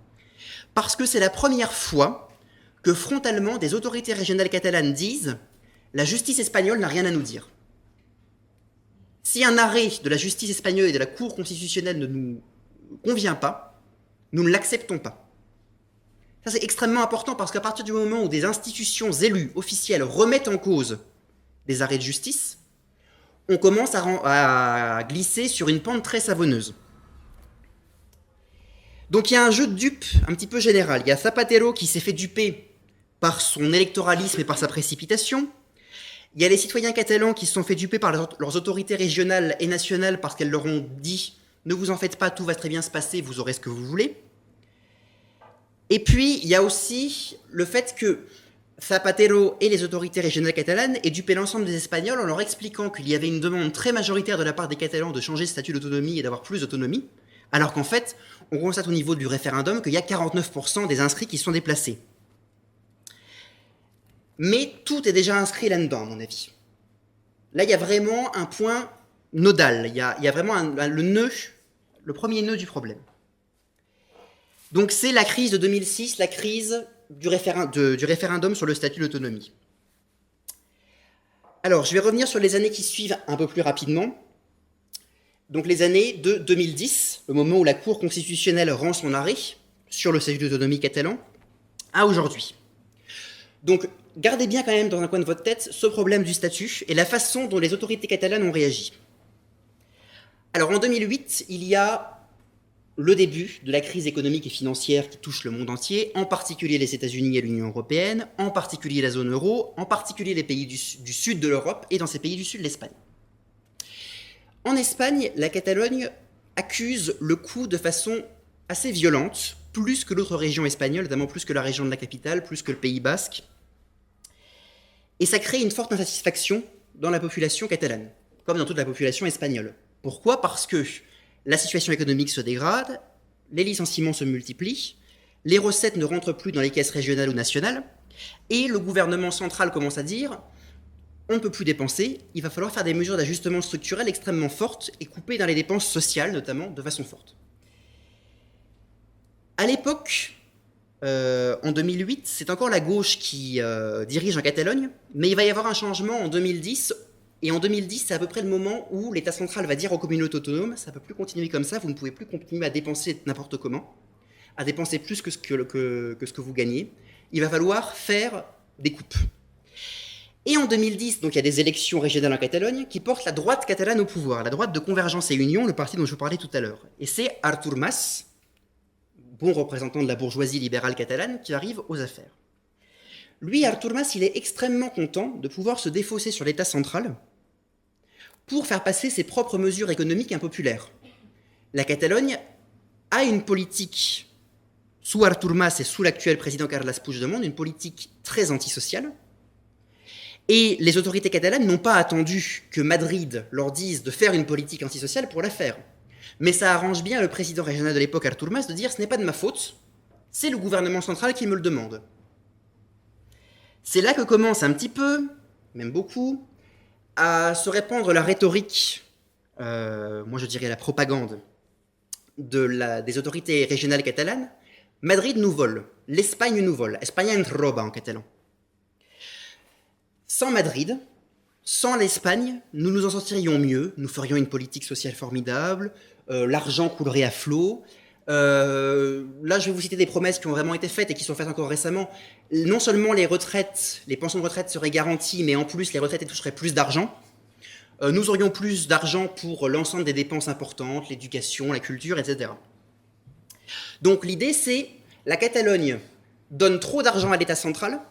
parce que c'est la première fois que frontalement des autorités régionales catalanes disent « La justice espagnole n'a rien à nous dire ». Si un arrêt de la justice espagnole et de la Cour constitutionnelle ne nous convient pas, nous ne l'acceptons pas. Ça, c'est extrêmement important parce qu'à partir du moment où des institutions élues, officielles, remettent en cause des arrêts de justice, on commence à glisser sur une pente très savonneuse. Donc il y a un jeu de dupes un petit peu général. Il y a Zapatero qui s'est fait duper par son électoralisme et par sa précipitation. Il y a les citoyens catalans qui se sont fait duper par leurs autorités régionales et nationales parce qu'elles leur ont dit « Ne vous en faites pas, tout va très bien se passer, vous aurez ce que vous voulez ». Et puis, il y a aussi le fait que Zapatero et les autorités régionales catalanes aient dupé l'ensemble des Espagnols en leur expliquant qu'il y avait une demande très majoritaire de la part des Catalans de changer de statut d'autonomie et d'avoir plus d'autonomie, alors qu'en fait, on constate au niveau du référendum qu'il y a 49% des inscrits qui sont déplacés. Mais tout est déjà inscrit là-dedans, à mon avis. Là, il y a vraiment un point nodal, il y a vraiment le premier nœud du problème. Donc c'est la crise de 2006, la crise du référendum sur le statut d'autonomie. Alors, je vais revenir sur les années qui suivent un peu plus rapidement. Donc les années de 2010, le moment où la Cour constitutionnelle rend son arrêt sur le statut d'autonomie catalan, à aujourd'hui. Donc, gardez bien quand même dans un coin de votre tête ce problème du statut et la façon dont les autorités catalanes ont réagi. Alors en 2008, il y a le début de la crise économique et financière qui touche le monde entier, en particulier les États-Unis et l'Union européenne, en particulier la zone euro, en particulier les pays du sud de l'Europe et dans ces pays du sud l'Espagne. En Espagne, la Catalogne accuse le coup de façon assez violente, plus que d'autres régions espagnoles, notamment plus que la région de la capitale, plus que le Pays basque. Et ça crée une forte insatisfaction dans la population catalane, comme dans toute la population espagnole. Pourquoi ? Parce que la situation économique se dégrade, les licenciements se multiplient, les recettes ne rentrent plus dans les caisses régionales ou nationales, et le gouvernement central commence à dire « on ne peut plus dépenser, il va falloir faire des mesures d'ajustement structurel extrêmement fortes et couper dans les dépenses sociales, notamment, de façon forte ». à l'époque, en 2008, c'est encore la gauche qui dirige en Catalogne, mais il va y avoir un changement en 2010. Et en 2010, c'est à peu près le moment où l'État central va dire aux communautés autonomes, ça ne peut plus continuer comme ça, vous ne pouvez plus continuer à dépenser n'importe comment, à dépenser plus que ce que vous gagnez. Il va falloir faire des coupes. Et en 2010, donc il y a des élections régionales en Catalogne qui portent la droite catalane au pouvoir, la droite de Convergence et Union, le parti dont je vous parlais tout à l'heure. Et c'est Artur Mas, bon représentant de la bourgeoisie libérale catalane, qui arrive aux affaires. Lui, Artur Mas, il est extrêmement content de pouvoir se défausser sur l'État central pour faire passer ses propres mesures économiques impopulaires. La Catalogne a une politique, sous Artur Mas et sous l'actuel président Carles Puigdemont, une politique très antisociale. Et les autorités catalanes n'ont pas attendu que Madrid leur dise de faire une politique antisociale pour la faire. Mais ça arrange bien le président régional de l'époque, Artur Mas, de dire « ce n'est pas de ma faute, c'est le gouvernement central qui me le demande ». C'est là que commence un petit peu, même beaucoup, à se répandre la rhétorique, moi je dirais la propagande, des autorités régionales catalanes. Madrid nous vole, l'Espagne nous vole, España ens roba en catalan. Sans Madrid, sans l'Espagne, nous nous en sortirions mieux, nous ferions une politique sociale formidable, l'argent coulerait à flot. Là, je vais vous citer des promesses qui ont vraiment été faites et qui sont faites encore récemment. Non seulement les retraites, les pensions de retraite seraient garanties, mais en plus, les retraités toucheraient plus d'argent. Nous aurions plus d'argent pour l'ensemble des dépenses importantes, l'éducation, la culture, etc. Donc l'idée, c'est la Catalogne donne trop d'argent à l'État central,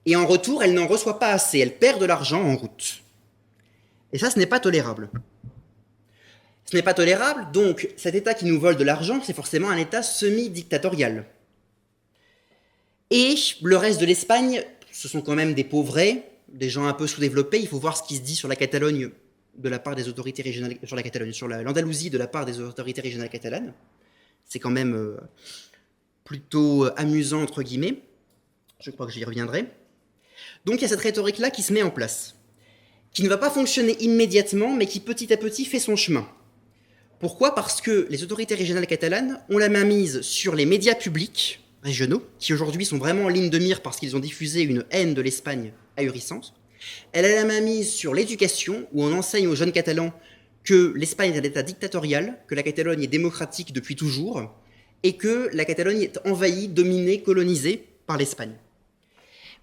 et en retour, elle n'en reçoit pas assez, elle perd de l'argent en route. Et ça, ce n'est pas tolérable. Ce n'est pas tolérable, donc cet État qui nous vole de l'argent, c'est forcément un État semi-dictatorial. Et le reste de l'Espagne, ce sont quand même des pauvrets, des gens un peu sous-développés. Il faut voir ce qui se dit sur la Catalogne de la part des autorités régionales, sur l'Andalousie de la part des autorités régionales catalanes. C'est quand même plutôt amusant, entre guillemets. Je crois que j'y reviendrai. Donc il y a cette rhétorique-là qui se met en place, qui ne va pas fonctionner immédiatement, mais qui petit à petit fait son chemin. Pourquoi ? Parce que les autorités régionales catalanes ont la main mise sur les médias publics régionaux, qui aujourd'hui sont vraiment en ligne de mire parce qu'ils ont diffusé une haine de l'Espagne ahurissante. Elle a la main mise sur l'éducation, où on enseigne aux jeunes catalans que l'Espagne est un État dictatorial, que la Catalogne est démocratique depuis toujours, et que la Catalogne est envahie, dominée, colonisée par l'Espagne.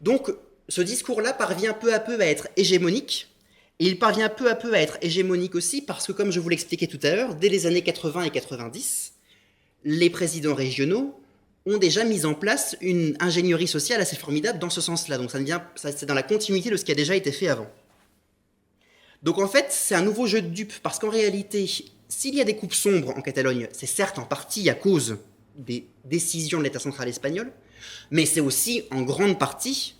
Donc, ce discours-là parvient peu à peu à être hégémonique, et il parvient peu à peu à être hégémonique aussi parce que, comme je vous l'expliquais tout à l'heure, dès les années 80 et 90, les présidents régionaux ont déjà mis en place une ingénierie sociale assez formidable dans ce sens-là. Donc c'est dans la continuité de ce qui a déjà été fait avant. Donc en fait, c'est un nouveau jeu de dupes, parce qu'en réalité, s'il y a des coupes sombres en Catalogne, c'est certes en partie à cause des décisions de l'État central espagnol, mais c'est aussi en grande partie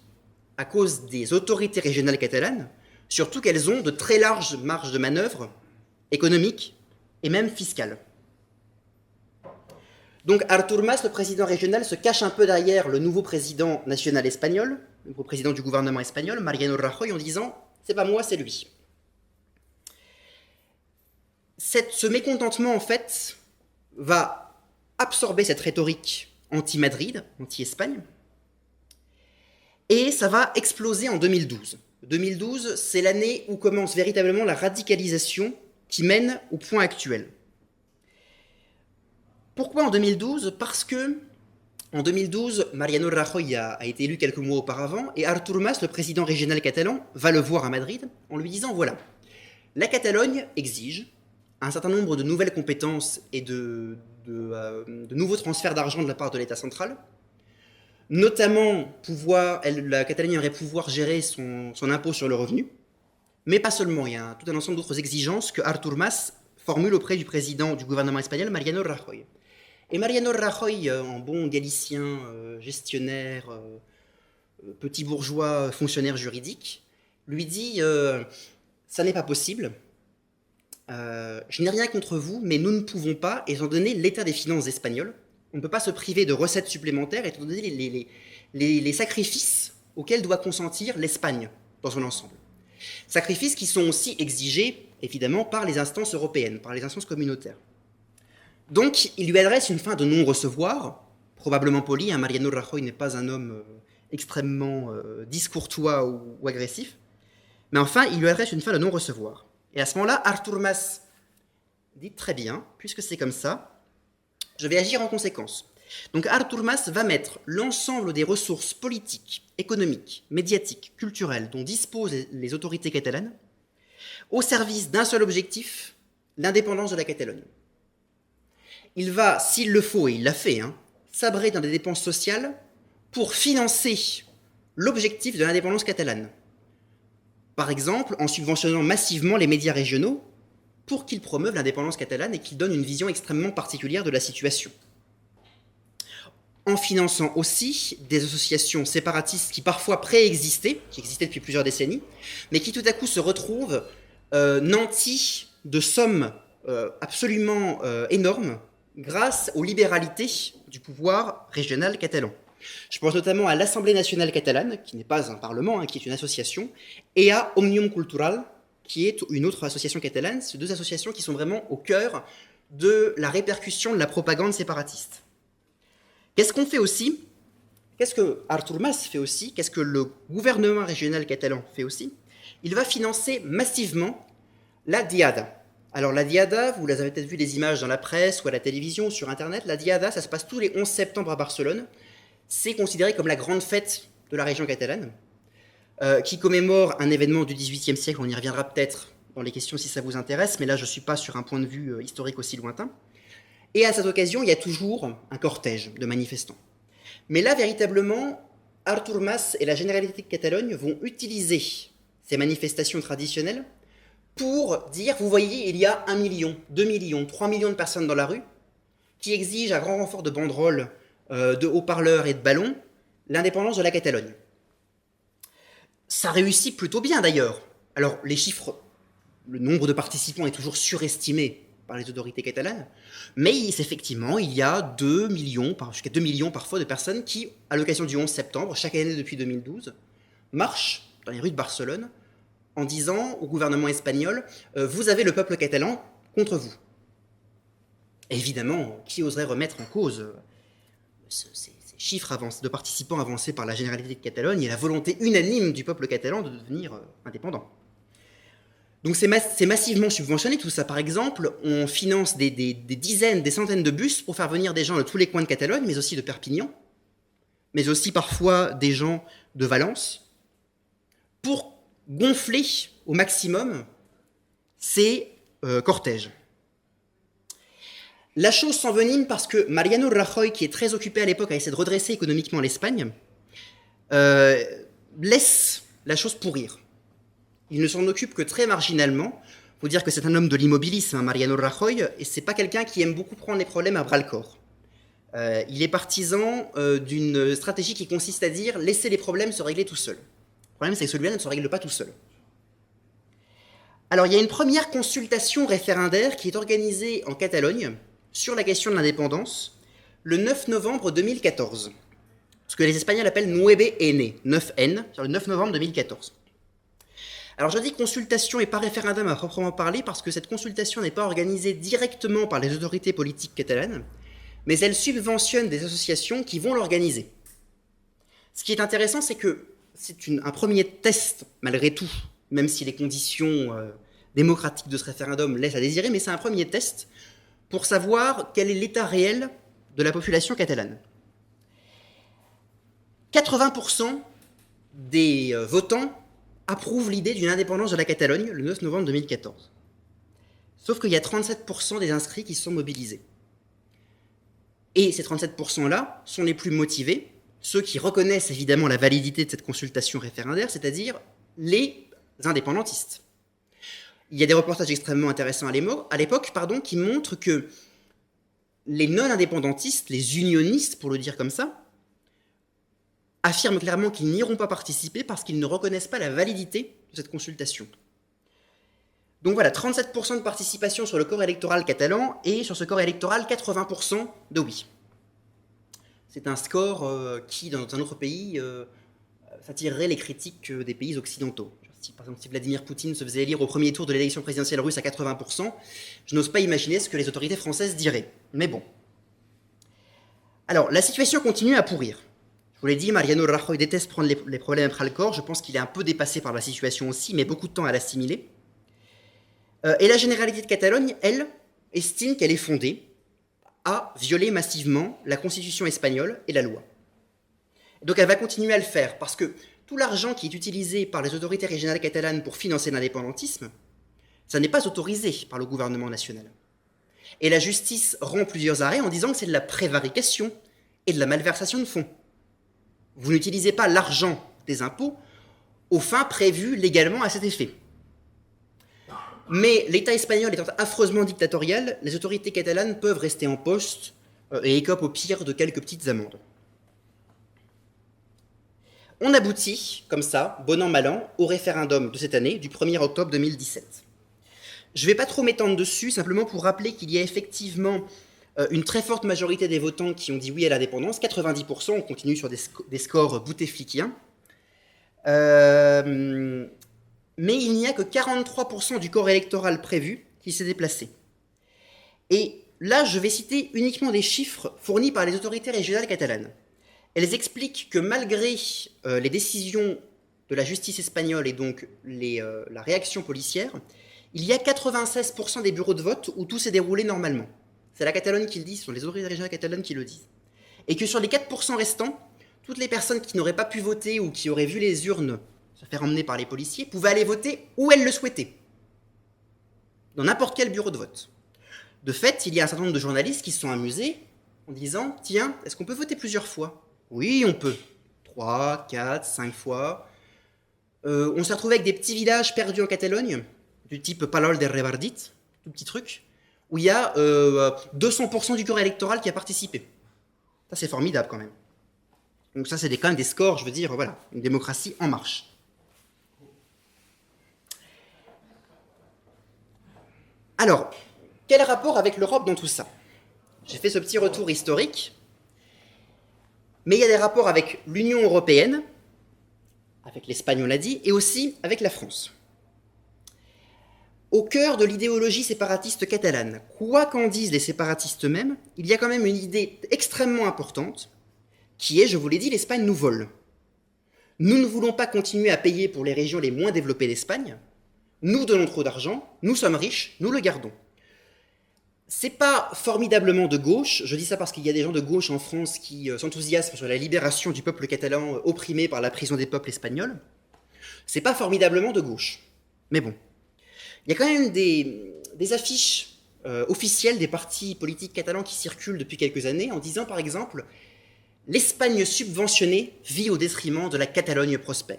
à cause des autorités régionales catalanes, surtout qu'elles ont de très larges marges de manœuvre économiques et même fiscales. Donc Artur Mas, le président régional, se cache un peu derrière le nouveau président national espagnol, le nouveau président du gouvernement espagnol, Mariano Rajoy, en disant « c'est pas moi, c'est lui ». Ce mécontentement, en fait, va absorber cette rhétorique anti-Madrid, anti-Espagne, et ça va exploser en 2012. 2012, c'est l'année où commence véritablement la radicalisation qui mène au point actuel. Pourquoi en 2012 ? Parce que en 2012, Mariano Rajoy a été élu quelques mois auparavant, et Artur Mas, le président régional catalan, va le voir à Madrid en lui disant « voilà, la Catalogne exige un certain nombre de nouvelles compétences et de nouveaux transferts d'argent de la part de l'État central, notamment la Catalogne aurait pouvoir gérer son impôt sur le revenu, mais pas seulement, il y a tout un ensemble d'autres exigences que Artur Mas formule auprès du président du gouvernement espagnol, Mariano Rajoy. Et Mariano Rajoy, en bon galicien, gestionnaire, petit bourgeois, fonctionnaire juridique, lui dit ça n'est pas possible, je n'ai rien contre vous, mais nous ne pouvons pas, étant donné l'état des finances espagnoles, on ne peut pas se priver de recettes supplémentaires, étant donné les sacrifices auxquels doit consentir l'Espagne dans son ensemble. Sacrifices qui sont aussi exigés, évidemment, par les instances européennes, par les instances communautaires. Donc, il lui adresse une fin de non-recevoir, probablement poli. Mariano Rajoy n'est pas un homme extrêmement discourtois ou agressif. Mais enfin, il lui adresse une fin de non-recevoir. Et à ce moment-là, Artur Mas dit très bien, puisque c'est comme ça, je vais agir en conséquence. Donc Artur Mas va mettre l'ensemble des ressources politiques, économiques, médiatiques, culturelles dont disposent les autorités catalanes au service d'un seul objectif, l'indépendance de la Catalogne. Il va, s'il le faut, et il l'a fait, sabrer dans des dépenses sociales pour financer l'objectif de l'indépendance catalane. Par exemple, en subventionnant massivement les médias régionaux pour qu'ils promeuvent l'indépendance catalane et qu'ils donnent une vision extrêmement particulière de la situation. En finançant aussi des associations séparatistes qui parfois préexistaient, qui existaient depuis plusieurs décennies, mais qui tout à coup se retrouvent nantis de sommes absolument énormes grâce aux libéralités du pouvoir régional catalan. Je pense notamment à l'Assemblée nationale catalane, qui n'est pas un parlement, qui est une association, et à Òmnium Cultural, qui est une autre association catalane. Ces deux associations qui sont vraiment au cœur de la répercussion de la propagande séparatiste. Qu'est-ce qu'on fait aussi? Qu'est-ce que Artur Mas fait aussi? Qu'est-ce que le gouvernement régional catalan fait aussi? Il va financer massivement la Diada. Alors la Diada, vous avez peut-être vu les images dans la presse ou à la télévision ou sur Internet. La Diada, ça se passe tous les 11 septembre à Barcelone. C'est considéré comme la grande fête de la région catalane, qui commémore un événement du XVIIIe siècle. On y reviendra peut-être dans les questions si ça vous intéresse, mais là je ne suis pas sur un point de vue historique aussi lointain. Et à cette occasion, il y a toujours un cortège de manifestants. Mais là, véritablement, Artur Mas et la Généralité de Catalogne vont utiliser ces manifestations traditionnelles pour dire, vous voyez, il y a 1 million, 2 millions, 3 millions de personnes dans la rue qui exigent à grand renfort de banderoles, de haut-parleurs et de ballons, l'indépendance de la Catalogne. Ça réussit plutôt bien d'ailleurs. Alors les chiffres, le nombre de participants est toujours surestimé par les autorités catalanes, mais effectivement, il y a 2 millions, jusqu'à 2 millions parfois de personnes qui, à l'occasion du 11 septembre, chaque année depuis 2012, marchent dans les rues de Barcelone en disant au gouvernement espagnol « Vous avez le peuple catalan contre vous ». Évidemment, qui oserait remettre en cause ces chiffres de participants avancés par la Généralité de Catalogne et la volonté unanime du peuple catalan de devenir indépendant. Donc c'est massivement subventionné tout ça. Par exemple, on finance des dizaines, des centaines de bus pour faire venir des gens de tous les coins de Catalogne, mais aussi de Perpignan, mais aussi parfois des gens de Valence, pour gonfler au maximum ces cortèges. La chose s'envenime parce que Mariano Rajoy, qui est très occupé à l'époque à essayer de redresser économiquement l'Espagne, laisse la chose pourrir. Il ne s'en occupe que très marginalement. Il faut dire que c'est un homme de l'immobilisme, Mariano Rajoy, et c'est pas quelqu'un qui aime beaucoup prendre les problèmes à bras-le-corps. Il est partisan d'une stratégie qui consiste à dire « laissez les problèmes se régler tout seuls ». Le problème, c'est que celui-là ne se règle pas tout seul. Alors, il y a une première consultation référendaire qui est organisée en Catalogne sur la question de l'indépendance le 9 novembre 2014. Ce que les Espagnols appellent 9N, 9N, sur le 9 novembre 2014. Alors je dis consultation et pas référendum à proprement parler parce que cette consultation n'est pas organisée directement par les autorités politiques catalanes, mais elle subventionne des associations qui vont l'organiser. Ce qui est intéressant, c'est que c'est un premier test, malgré tout, même si les conditions démocratiques de ce référendum laissent à désirer, mais c'est un premier test pour savoir quel est l'état réel de la population catalane. 80% des votants approuvent l'idée d'une indépendance de la Catalogne le 9 novembre 2014. Sauf qu'il y a 37% des inscrits qui sont mobilisés. Et ces 37%-là sont les plus motivés, ceux qui reconnaissent évidemment la validité de cette consultation référendaire, c'est-à-dire les indépendantistes. Il y a des reportages extrêmement intéressants à l'époque qui montrent que les non-indépendantistes, les unionistes pour le dire comme ça, affirment clairement qu'ils n'iront pas participer parce qu'ils ne reconnaissent pas la validité de cette consultation. Donc voilà, 37% de participation sur le corps électoral catalan et sur ce corps électoral, 80% de oui. C'est un score qui, dans un autre pays, s'attirerait les critiques des pays occidentaux. Par exemple, si Vladimir Poutine se faisait élire au premier tour de l'élection présidentielle russe à 80%, je n'ose pas imaginer ce que les autorités françaises diraient. Mais bon. Alors, la situation continue à pourrir. Je vous l'ai dit, Mariano Rajoy déteste prendre les problèmes à le corps. Je pense qu'il est un peu dépassé par la situation aussi, mais beaucoup de temps à l'assimiler. Et la Généralité de Catalogne, elle, estime qu'elle est fondée à violer massivement la constitution espagnole et la loi. Donc elle va continuer à le faire, parce que tout l'argent qui est utilisé par les autorités régionales catalanes pour financer l'indépendantisme, ça n'est pas autorisé par le gouvernement national. Et la justice rend plusieurs arrêts en disant que c'est de la prévarication et de la malversation de fonds. Vous n'utilisez pas l'argent des impôts aux fins prévues légalement à cet effet. Mais l'État espagnol étant affreusement dictatorial, les autorités catalanes peuvent rester en poste et écopent au pire de quelques petites amendes. On aboutit, comme ça, bon an mal an, au référendum de cette année, du 1er octobre 2017. Je ne vais pas trop m'étendre dessus, simplement pour rappeler qu'il y a effectivement une très forte majorité des votants qui ont dit oui à l'indépendance, 90%, on continue sur des scores bouteflikiens. Mais il n'y a que 43% du corps électoral prévu qui s'est déplacé. Et là, je vais citer uniquement des chiffres fournis par les autorités régionales catalanes. Elles expliquent que malgré les décisions de la justice espagnole et donc la réaction policière, il y a 96% des bureaux de vote où tout s'est déroulé normalement. C'est la Catalogne qui le dit, ce sont les autorités régionales catalanes qui le disent. Et que sur les 4% restants, toutes les personnes qui n'auraient pas pu voter ou qui auraient vu les urnes se faire emmener par les policiers pouvaient aller voter où elles le souhaitaient, dans n'importe quel bureau de vote. De fait, il y a un certain nombre de journalistes qui se sont amusés en disant « Tiens, est-ce qu'on peut voter plusieurs fois ?» Oui, on peut. 3, 4, 5 fois. On s'est retrouvé avec des petits villages perdus en Catalogne, du type Palol de Rebardit, tout petit truc, où il y a 200% du corps électoral qui a participé. Ça, c'est formidable quand même. Donc ça, c'est quand même des scores, je veux dire, voilà, une démocratie en marche. Alors, quel rapport avec l'Europe dans tout ça? J'ai fait ce petit retour historique, mais il y a des rapports avec l'Union européenne, avec l'Espagne, on l'a dit, et aussi avec la France. Au cœur de l'idéologie séparatiste catalane, quoi qu'en disent les séparatistes eux-mêmes, il y a quand même une idée extrêmement importante, qui est, je vous l'ai dit, l'Espagne nous vole. Nous ne voulons pas continuer à payer pour les régions les moins développées d'Espagne. Nous donnons trop d'argent, nous sommes riches, nous le gardons. C'est pas formidablement de gauche, je dis ça parce qu'il y a des gens de gauche en France qui s'enthousiasment sur la libération du peuple catalan opprimé par la prison des peuples espagnols. C'est pas formidablement de gauche. Mais bon. Il y a quand même des affiches officielles des partis politiques catalans qui circulent depuis quelques années en disant par exemple « L'Espagne subventionnée vit au détriment de la Catalogne prospère ».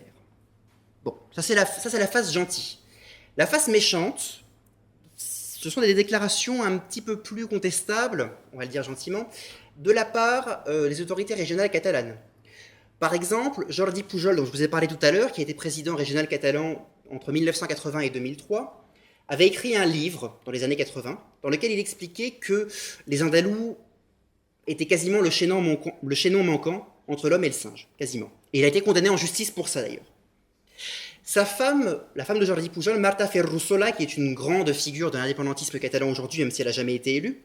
Bon, ça c'est la face gentille. La face méchante, ce sont des déclarations un petit peu plus contestables, on va le dire gentiment, de la part des autorités régionales catalanes. Par exemple, Jordi Pujol, dont je vous ai parlé tout à l'heure, qui a été président régional catalan entre 1980 et 2003, avait écrit un livre dans les années 80, dans lequel il expliquait que les Andalous étaient quasiment le chaînon manquant entre l'homme et le singe, quasiment. Et il a été condamné en justice pour ça d'ailleurs. Sa femme, la femme de Jordi Pujol, Marta Ferrusola, qui est une grande figure de l'indépendantisme catalan aujourd'hui, même si elle n'a jamais été élue,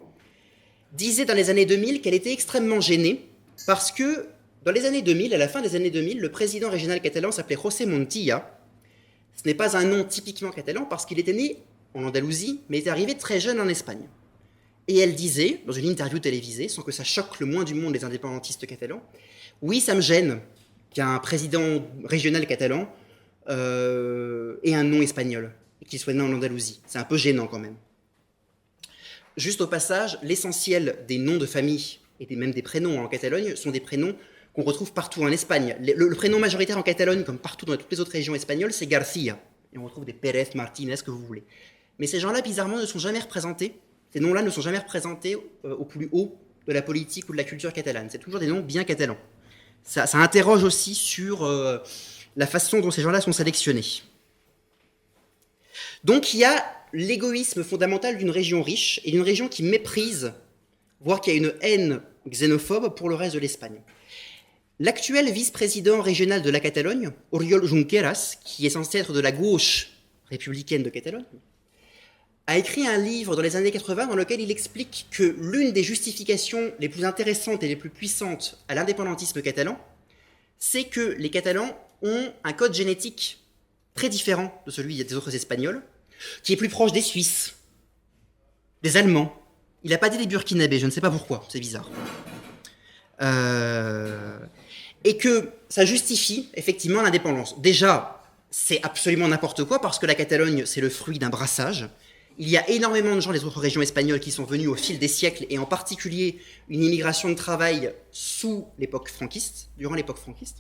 disait dans les années 2000 qu'elle était extrêmement gênée parce que dans les années 2000, à la fin des années 2000, le président régional catalan s'appelait José Montilla. Ce n'est pas un nom typiquement catalan parce qu'il était né en Andalousie, mais est arrivé très jeune en Espagne. Et elle disait, dans une interview télévisée, sans que ça choque le moins du monde les indépendantistes catalans, « Oui, ça me gêne qu'un président régional catalan ait un nom espagnol, et qu'il soit né en Andalousie. C'est un peu gênant quand même. » Juste au passage, l'essentiel des noms de famille, et même des prénoms en Catalogne, sont des prénoms qu'on retrouve partout en Espagne. Le prénom majoritaire en Catalogne, comme partout dans toutes les autres régions espagnoles, c'est García. Et on retrouve des Pérez, Martínez, ce que vous voulez. Mais ces gens-là, bizarrement, ne sont jamais représentés. Ces noms-là ne sont jamais représentés au plus haut de la politique ou de la culture catalane. C'est toujours des noms bien catalans. Ça interroge aussi sur la façon dont ces gens-là sont sélectionnés. Donc il y a l'égoïsme fondamental d'une région riche et d'une région qui méprise, voire qui a une haine xénophobe pour le reste de l'Espagne. L'actuel vice-président régional de la Catalogne, Oriol Junqueras, qui est censé être de la gauche républicaine de Catalogne, a écrit un livre dans les années 80 dans lequel il explique que l'une des justifications les plus intéressantes et les plus puissantes à l'indépendantisme catalan, c'est que les Catalans ont un code génétique très différent de celui des autres Espagnols, qui est plus proche des Suisses, des Allemands. Il n'a pas dit des Burkinabés, je ne sais pas pourquoi, c'est bizarre. Et que ça justifie effectivement l'indépendance. Déjà, c'est absolument n'importe quoi, parce que la Catalogne, c'est le fruit d'un brassage. Il y a énormément de gens des autres régions espagnoles qui sont venus au fil des siècles, et en particulier une immigration de travail sous l'époque franquiste, durant l'époque franquiste.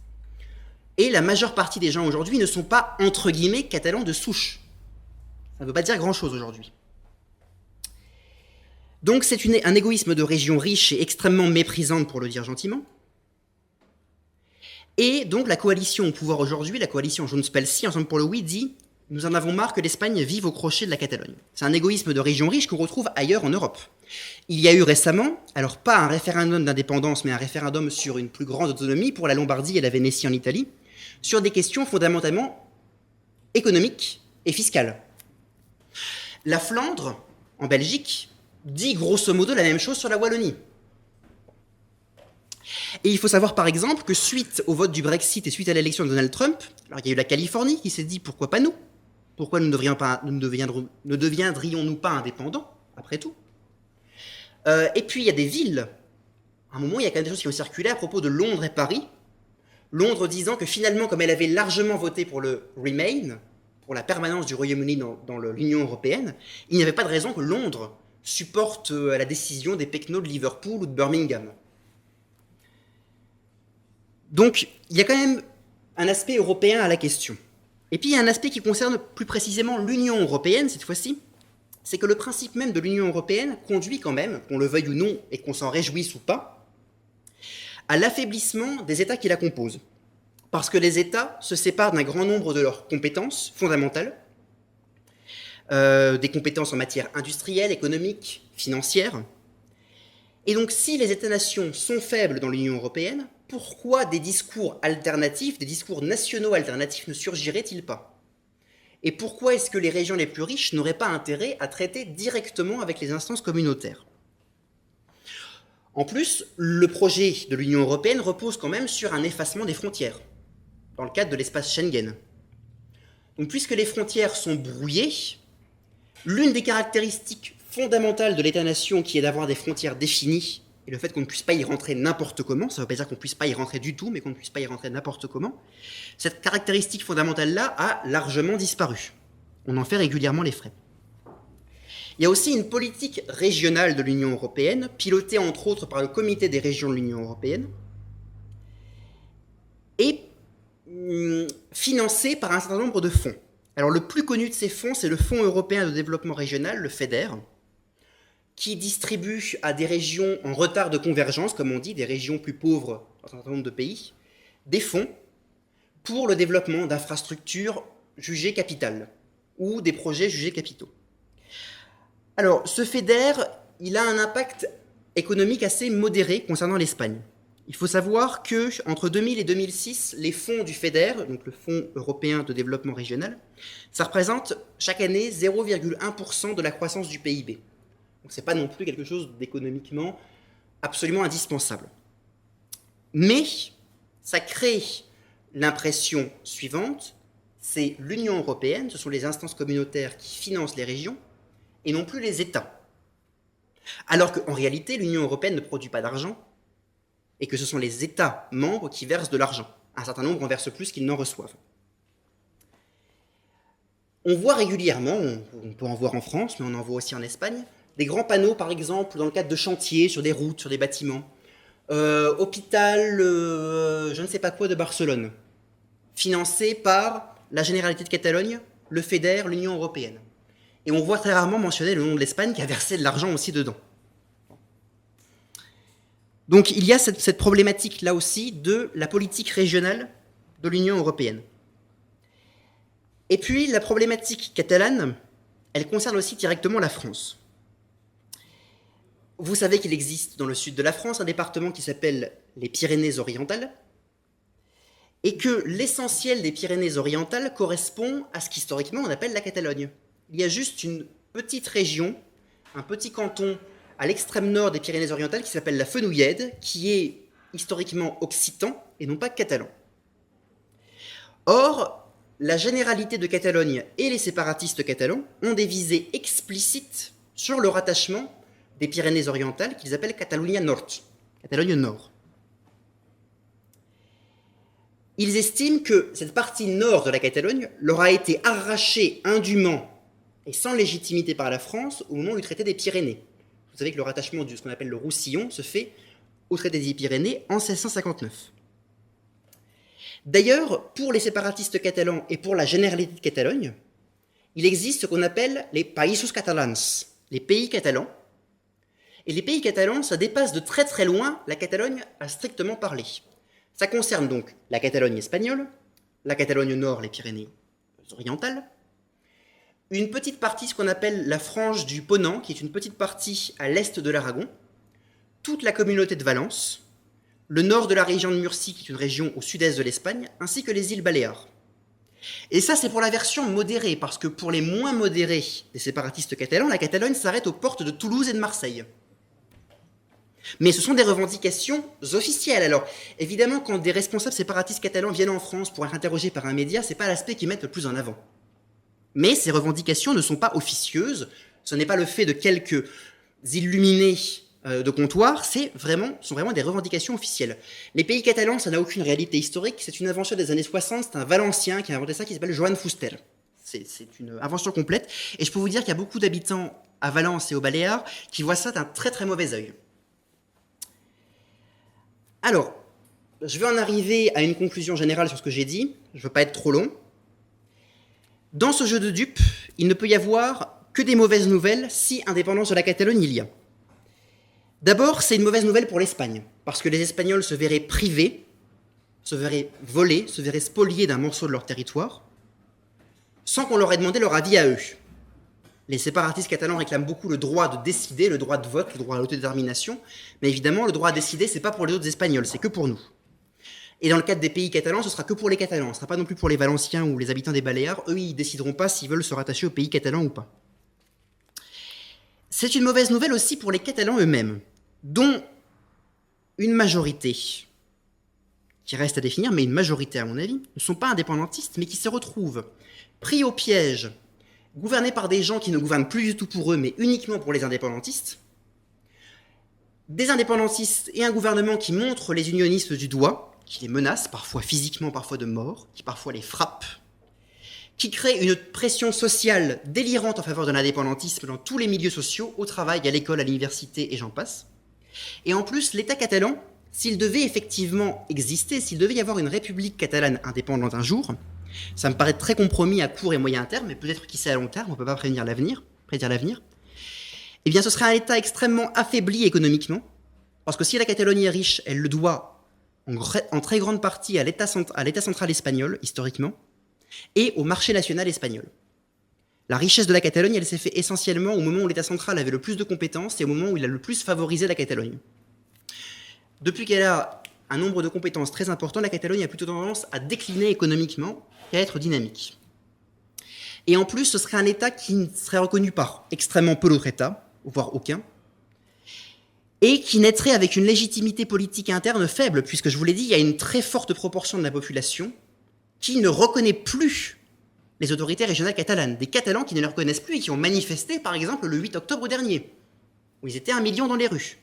Et la majeure partie des gens aujourd'hui ne sont pas, entre guillemets, catalans de souche. Ça ne veut pas dire grand-chose aujourd'hui. Donc c'est un égoïsme de région riche et extrêmement méprisante, pour le dire gentiment. Et donc la coalition au pouvoir aujourd'hui, la coalition Junts-Pelsi, Ensemble pour le Oui, dit « Nous en avons marre que l'Espagne vive au crochet de la Catalogne ». C'est un égoïsme de région riche qu'on retrouve ailleurs en Europe. Il y a eu récemment, alors pas un référendum d'indépendance, mais un référendum sur une plus grande autonomie pour la Lombardie et la Vénétie en Italie, sur des questions fondamentalement économiques et fiscales. La Flandre, en Belgique, dit grosso modo la même chose sur la Wallonie. Et il faut savoir par exemple que suite au vote du Brexit et suite à l'élection de Donald Trump, alors il y a eu la Californie qui s'est dit pourquoi pas nous? Pourquoi nous ne deviendrions-nous pas indépendants, après tout? Et puis il y a des villes, à un moment il y a quand même des choses qui ont circulé à propos de Londres et Paris, Londres disant que finalement, comme elle avait largement voté pour le Remain, pour la permanence du Royaume-Uni dans l'Union européenne, il n'y avait pas de raison que Londres supporte la décision des pecnos de Liverpool ou de Birmingham. Donc, il y a quand même un aspect européen à la question. Et puis, il y a un aspect qui concerne plus précisément l'Union européenne, cette fois-ci, c'est que le principe même de l'Union européenne conduit quand même, qu'on le veuille ou non, et qu'on s'en réjouisse ou pas, à l'affaiblissement des États qui la composent. Parce que les États se séparent d'un grand nombre de leurs compétences fondamentales, des compétences en matière industrielle, économique, financière. Et donc, si les États-nations sont faibles dans l'Union européenne, pourquoi des discours alternatifs, des discours nationaux alternatifs ne surgiraient-ils pas? Et pourquoi est-ce que les régions les plus riches n'auraient pas intérêt à traiter directement avec les instances communautaires? En plus, le projet de l'Union européenne repose quand même sur un effacement des frontières, dans le cadre de l'espace Schengen. Donc, puisque les frontières sont brouillées, l'une des caractéristiques fondamentales de l'État-nation, qui est d'avoir des frontières définies, et le fait qu'on ne puisse pas y rentrer n'importe comment, ça ne veut pas dire qu'on ne puisse pas y rentrer du tout, mais qu'on ne puisse pas y rentrer n'importe comment, cette caractéristique fondamentale-là a largement disparu. On en fait régulièrement les frais. Il y a aussi une politique régionale de l'Union européenne, pilotée entre autres par le Comité des régions de l'Union européenne, et financée par un certain nombre de fonds. Alors le plus connu de ces fonds, c'est le Fonds européen de développement régional, le FEDER, qui distribue à des régions en retard de convergence, comme on dit, des régions plus pauvres dans un certain nombre de pays, des fonds pour le développement d'infrastructures jugées capitales ou des projets jugés capitaux. Alors, ce FEDER, il a un impact économique assez modéré concernant l'Espagne. Il faut savoir qu'entre 2000 et 2006, les fonds du FEDER, donc le Fonds européen de développement régional, ça représente chaque année 0,1% de la croissance du PIB. Donc ce n'est pas non plus quelque chose d'économiquement absolument indispensable. Mais ça crée l'impression suivante, c'est l'Union européenne, ce sont les instances communautaires qui financent les régions, et non plus les États. Alors qu'en réalité, l'Union européenne ne produit pas d'argent, et que ce sont les États membres qui versent de l'argent. Un certain nombre en versent plus qu'ils n'en reçoivent. On voit régulièrement, on peut en voir en France, mais on en voit aussi en Espagne, des grands panneaux, par exemple, dans le cadre de chantiers, sur des routes, sur des bâtiments. Hôpital, je ne sais pas quoi, de Barcelone, financé par la Généralité de Catalogne, le FEDER, l'Union européenne. Et on voit très rarement mentionner le nom de l'Espagne qui a versé de l'argent aussi dedans. Donc il y a cette problématique là aussi de la politique régionale de l'Union européenne. Et puis la problématique catalane, elle concerne aussi directement la France. Vous savez qu'il existe dans le sud de la France un département qui s'appelle les Pyrénées-Orientales, et que l'essentiel des Pyrénées-Orientales correspond à ce qu'historiquement on appelle la Catalogne. Il y a juste une petite région, un petit canton à l'extrême nord des Pyrénées-Orientales qui s'appelle la Fenouillède, qui est historiquement occitan et non pas catalan. Or, la généralité de Catalogne et les séparatistes catalans ont des visées explicites sur le rattachement des Pyrénées-Orientales qu'ils appellent Catalunya Nord, Catalogne Nord. Ils estiment que cette partie nord de la Catalogne leur a été arrachée indûment et sans légitimité par la France au moment du traité des Pyrénées. Vous savez que le rattachement de ce qu'on appelle le Roussillon se fait au traité des Pyrénées en 1659. D'ailleurs, pour les séparatistes catalans et pour la généralité de Catalogne, il existe ce qu'on appelle les països catalans, les pays catalans. Et les pays catalans, ça dépasse de très très loin la Catalogne à strictement parler. Ça concerne donc la Catalogne espagnole, la Catalogne nord, les Pyrénées orientales, une petite partie, ce qu'on appelle la frange du Ponant, qui est une petite partie à l'est de l'Aragon, toute la communauté de Valence, le nord de la région de Murcie, qui est une région au sud-est de l'Espagne, ainsi que les îles Baléares. Et ça, c'est pour la version modérée, parce que pour les moins modérés des séparatistes catalans, la Catalogne s'arrête aux portes de Toulouse et de Marseille. Mais ce sont des revendications officielles. Alors, évidemment, quand des responsables séparatistes catalans viennent en France pour être interrogés par un média, c'est pas l'aspect qu'ils mettent le plus en avant. Mais ces revendications ne sont pas officieuses, ce n'est pas le fait de quelques illuminés de comptoir, sont vraiment des revendications officielles. Les pays catalans, ça n'a aucune réalité historique, c'est une invention des années 60, c'est un Valencien qui a inventé ça, qui s'appelle Joan Fuster. C'est une invention complète, et je peux vous dire qu'il y a beaucoup d'habitants à Valence et aux Baléares qui voient ça d'un très très mauvais œil. Alors, je vais en arriver à une conclusion générale sur ce que j'ai dit, je ne veux pas être trop long. Dans ce jeu de dupes, il ne peut y avoir que des mauvaises nouvelles si indépendance de la Catalogne il y a. D'abord, c'est une mauvaise nouvelle pour l'Espagne, parce que les Espagnols se verraient privés, se verraient volés, se verraient spoliés d'un morceau de leur territoire, sans qu'on leur ait demandé leur avis à eux. Les séparatistes catalans réclament beaucoup le droit de décider, le droit de vote, le droit à l'autodétermination, mais évidemment, le droit à décider, c'est pas pour les autres Espagnols, c'est que pour nous. Et dans le cadre des pays catalans, ce sera que pour les Catalans, ce ne sera pas non plus pour les Valenciens ou les habitants des Baléares, eux, ils décideront pas s'ils veulent se rattacher au pays catalan ou pas. C'est une mauvaise nouvelle aussi pour les Catalans eux-mêmes, dont une majorité, qui reste à définir, mais une majorité à mon avis, ne sont pas indépendantistes, mais qui se retrouvent pris au piège, gouvernés par des gens qui ne gouvernent plus du tout pour eux, mais uniquement pour les indépendantistes, des indépendantistes et un gouvernement qui montre les unionistes du doigt, qui les menacent, parfois physiquement, parfois de mort, qui parfois les frappe, qui crée une pression sociale délirante en faveur de l'indépendantisme dans tous les milieux sociaux, au travail, à l'école, à l'université, et j'en passe. Et en plus, l'État catalan, s'il devait effectivement exister, s'il devait y avoir une république catalane indépendante un jour, ça me paraît très compromis à court et moyen terme, mais peut-être qui sait à long terme, on ne peut pas prédire l'avenir, eh bien ce serait un État extrêmement affaibli économiquement, parce que si la Catalogne est riche, elle le doit en très grande partie à l'État central espagnol, historiquement, et au marché national espagnol. La richesse de la Catalogne, elle s'est faite essentiellement au moment où l'État central avait le plus de compétences et au moment où il a le plus favorisé la Catalogne. Depuis qu'elle a un nombre de compétences très important, la Catalogne a plutôt tendance à décliner économiquement qu'à être dynamique. Et en plus, ce serait un État qui ne serait reconnu par extrêmement peu d'autres États, voire aucun, et qui naîtrait avec une légitimité politique interne faible, puisque je vous l'ai dit, il y a une très forte proportion de la population qui ne reconnaît plus les autorités régionales catalanes, des Catalans qui ne les reconnaissent plus et qui ont manifesté, par exemple, le 8 octobre dernier, où ils étaient 1 million dans les rues,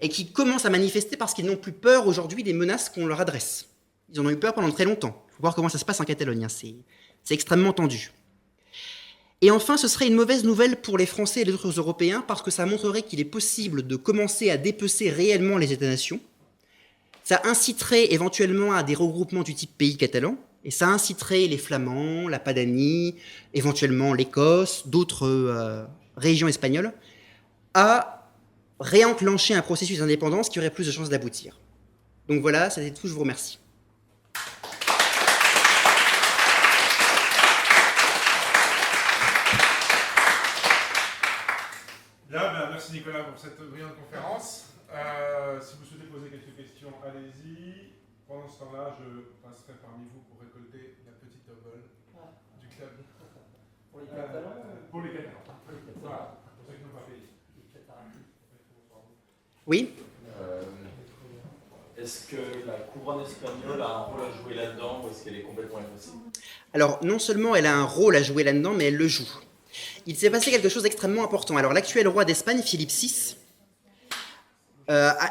et qui commencent à manifester parce qu'ils n'ont plus peur aujourd'hui des menaces qu'on leur adresse. Ils en ont eu peur pendant très longtemps. Il faut voir comment ça se passe en Catalogne, c'est extrêmement tendu. Et enfin, ce serait une mauvaise nouvelle pour les Français et les autres Européens parce que ça montrerait qu'il est possible de commencer à dépecer réellement les États-nations. Ça inciterait éventuellement à des regroupements du type pays catalan, et ça inciterait les Flamands, la Padanie, éventuellement l'Écosse, d'autres régions espagnoles, à réenclencher un processus d'indépendance qui aurait plus de chances d'aboutir. Donc voilà, c'était tout, je vous remercie. Bien, merci Nicolas pour cette brillante conférence. Si vous souhaitez poser quelques questions, allez-y. Pendant ce temps-là, je passerai parmi vous pour récolter la petite obole du club. Pour les Catalans. Voilà, pour ceux qui n'ont pas payé. Oui. Est-ce que la couronne espagnole a un rôle à jouer là-dedans ou est-ce qu'elle est complètement effacée? Alors, non seulement elle a un rôle à jouer là-dedans, mais elle le joue. Il s'est passé quelque chose d'extrêmement important. Alors, l'actuel roi d'Espagne, Philippe VI,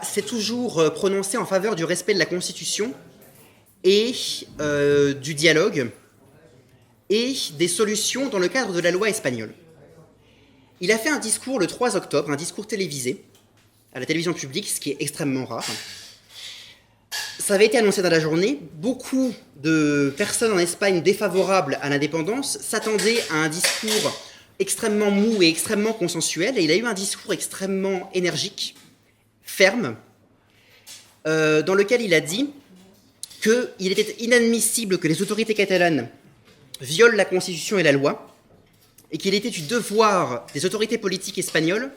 s'est toujours prononcé en faveur du respect de la Constitution et du dialogue et des solutions dans le cadre de la loi espagnole. Il a fait un discours le 3 octobre, un discours télévisé, à la télévision publique, ce qui est extrêmement rare. Ça avait été annoncé dans la journée. Beaucoup de personnes en Espagne défavorables à l'indépendance s'attendaient à un discours extrêmement mou et extrêmement consensuel. Et il a eu un discours extrêmement énergique, ferme, dans lequel il a dit qu'il était inadmissible que les autorités catalanes violent la Constitution et la loi, et qu'il était du devoir des autorités politiques espagnoles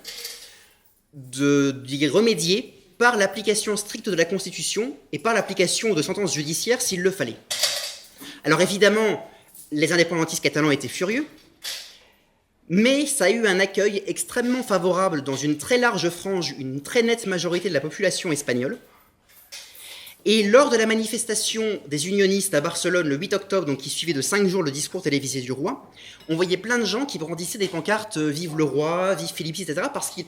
d'y remédier par l'application stricte de la Constitution et par l'application de sentences judiciaires s'il le fallait. Alors évidemment, les indépendantistes catalans étaient furieux, mais ça a eu un accueil extrêmement favorable dans une très large frange, une très nette majorité de la population espagnole. Et lors de la manifestation des unionistes à Barcelone le 8 octobre, donc qui suivait de 5 jours le discours télévisé du roi, on voyait plein de gens qui brandissaient des pancartes « Vive le roi »,« Vive Philippe VI », etc. parce que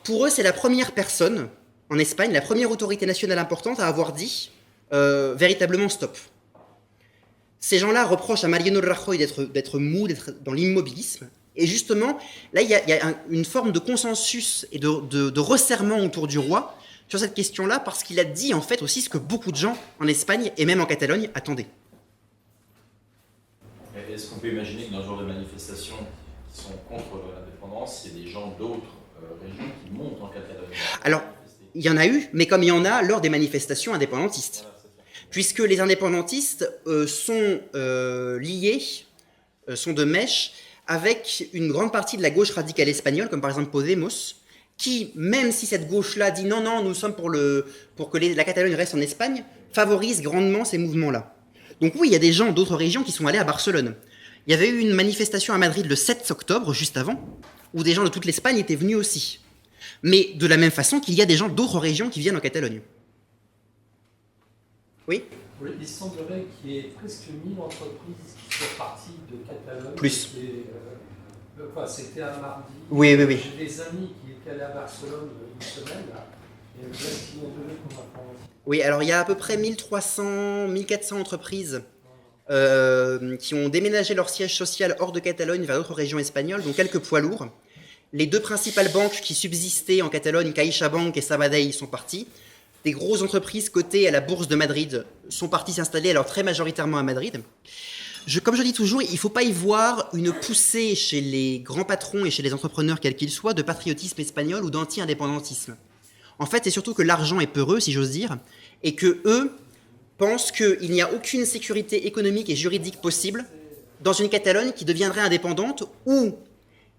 pour eux, c'est la première personne en Espagne, la première autorité nationale importante à avoir dit véritablement stop. Ces gens-là reprochent à Mariano Rajoy d'être mou, d'être dans l'immobilisme. Et justement, là, il y a une forme de consensus et de resserrement autour du roi sur cette question-là, parce qu'il a dit en fait aussi ce que beaucoup de gens en Espagne et même en Catalogne attendaient. Est-ce qu'on peut imaginer que dans ce genre de manifestations qui sont contre l'indépendance, il y a des gens d'autres régions qui montent en Catalogne? Alors, il y en a eu, mais comme il y en a lors des manifestations indépendantistes. Voilà, puisque les indépendantistes sont liés, sont de mèche, avec une grande partie de la gauche radicale espagnole, comme par exemple Podemos, qui, même si cette gauche-là dit non, non, nous sommes pour que la Catalogne reste en Espagne, favorise grandement ces mouvements-là. Donc oui, il y a des gens d'autres régions qui sont allés à Barcelone. Il y avait eu une manifestation à Madrid le 7 octobre, juste avant, où des gens de toute l'Espagne étaient venus aussi. Mais de la même façon qu'il y a des gens d'autres régions qui viennent en Catalogne. Oui ? Oui, il semblerait qu'il y ait presque 1000 entreprises qui soient parties de Catalogne. Plus. C'était un mardi. Oui, oui, oui. J'ai des amis qui étaient allés à Barcelone une semaine, là, et là, ils m'ont donné comme information. Oui, alors il y a à peu près 1300, 1400 entreprises qui ont déménagé leur siège social hors de Catalogne vers d'autres régions espagnoles, dont quelques poids lourds. Les deux principales banques qui subsistaient en Catalogne, CaixaBank et Sabadell, sont parties. Des grosses entreprises cotées à la bourse de Madrid sont parties s'installer, alors très majoritairement à Madrid. Comme je dis toujours, il ne faut pas y voir une poussée chez les grands patrons et chez les entrepreneurs, quels qu'ils soient, de patriotisme espagnol ou d'anti-indépendantisme. En fait, c'est surtout que l'argent est peureux, si j'ose dire, et que eux pensent qu'il n'y a aucune sécurité économique et juridique possible dans une Catalogne qui deviendrait indépendante ou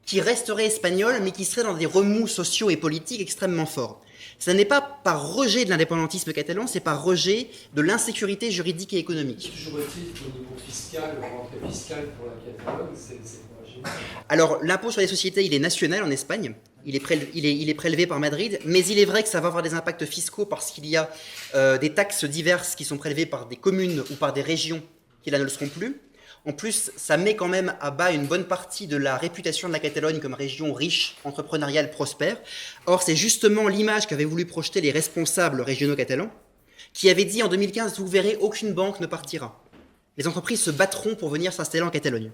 qui resterait espagnole, mais qui serait dans des remous sociaux et politiques extrêmement forts. Ce n'est pas par rejet de l'indépendantisme catalan, c'est par rejet de l'insécurité juridique et économique. Toujours est-il qu'au niveau fiscal, le rentrée fiscale pour la Catalogne, c'est pas génial. Alors, l'impôt sur les sociétés, il est national en Espagne, il est prélevé par Madrid, mais il est vrai que ça va avoir des impacts fiscaux parce qu'il y a des taxes diverses qui sont prélevées par des communes ou par des régions qui là ne le seront plus. En plus, ça met quand même à bas une bonne partie de la réputation de la Catalogne comme région riche, entrepreneuriale, prospère. Or, c'est justement l'image qu'avaient voulu projeter les responsables régionaux catalans, qui avaient dit en 2015, vous verrez, aucune banque ne partira. Les entreprises se battront pour venir s'installer en Catalogne.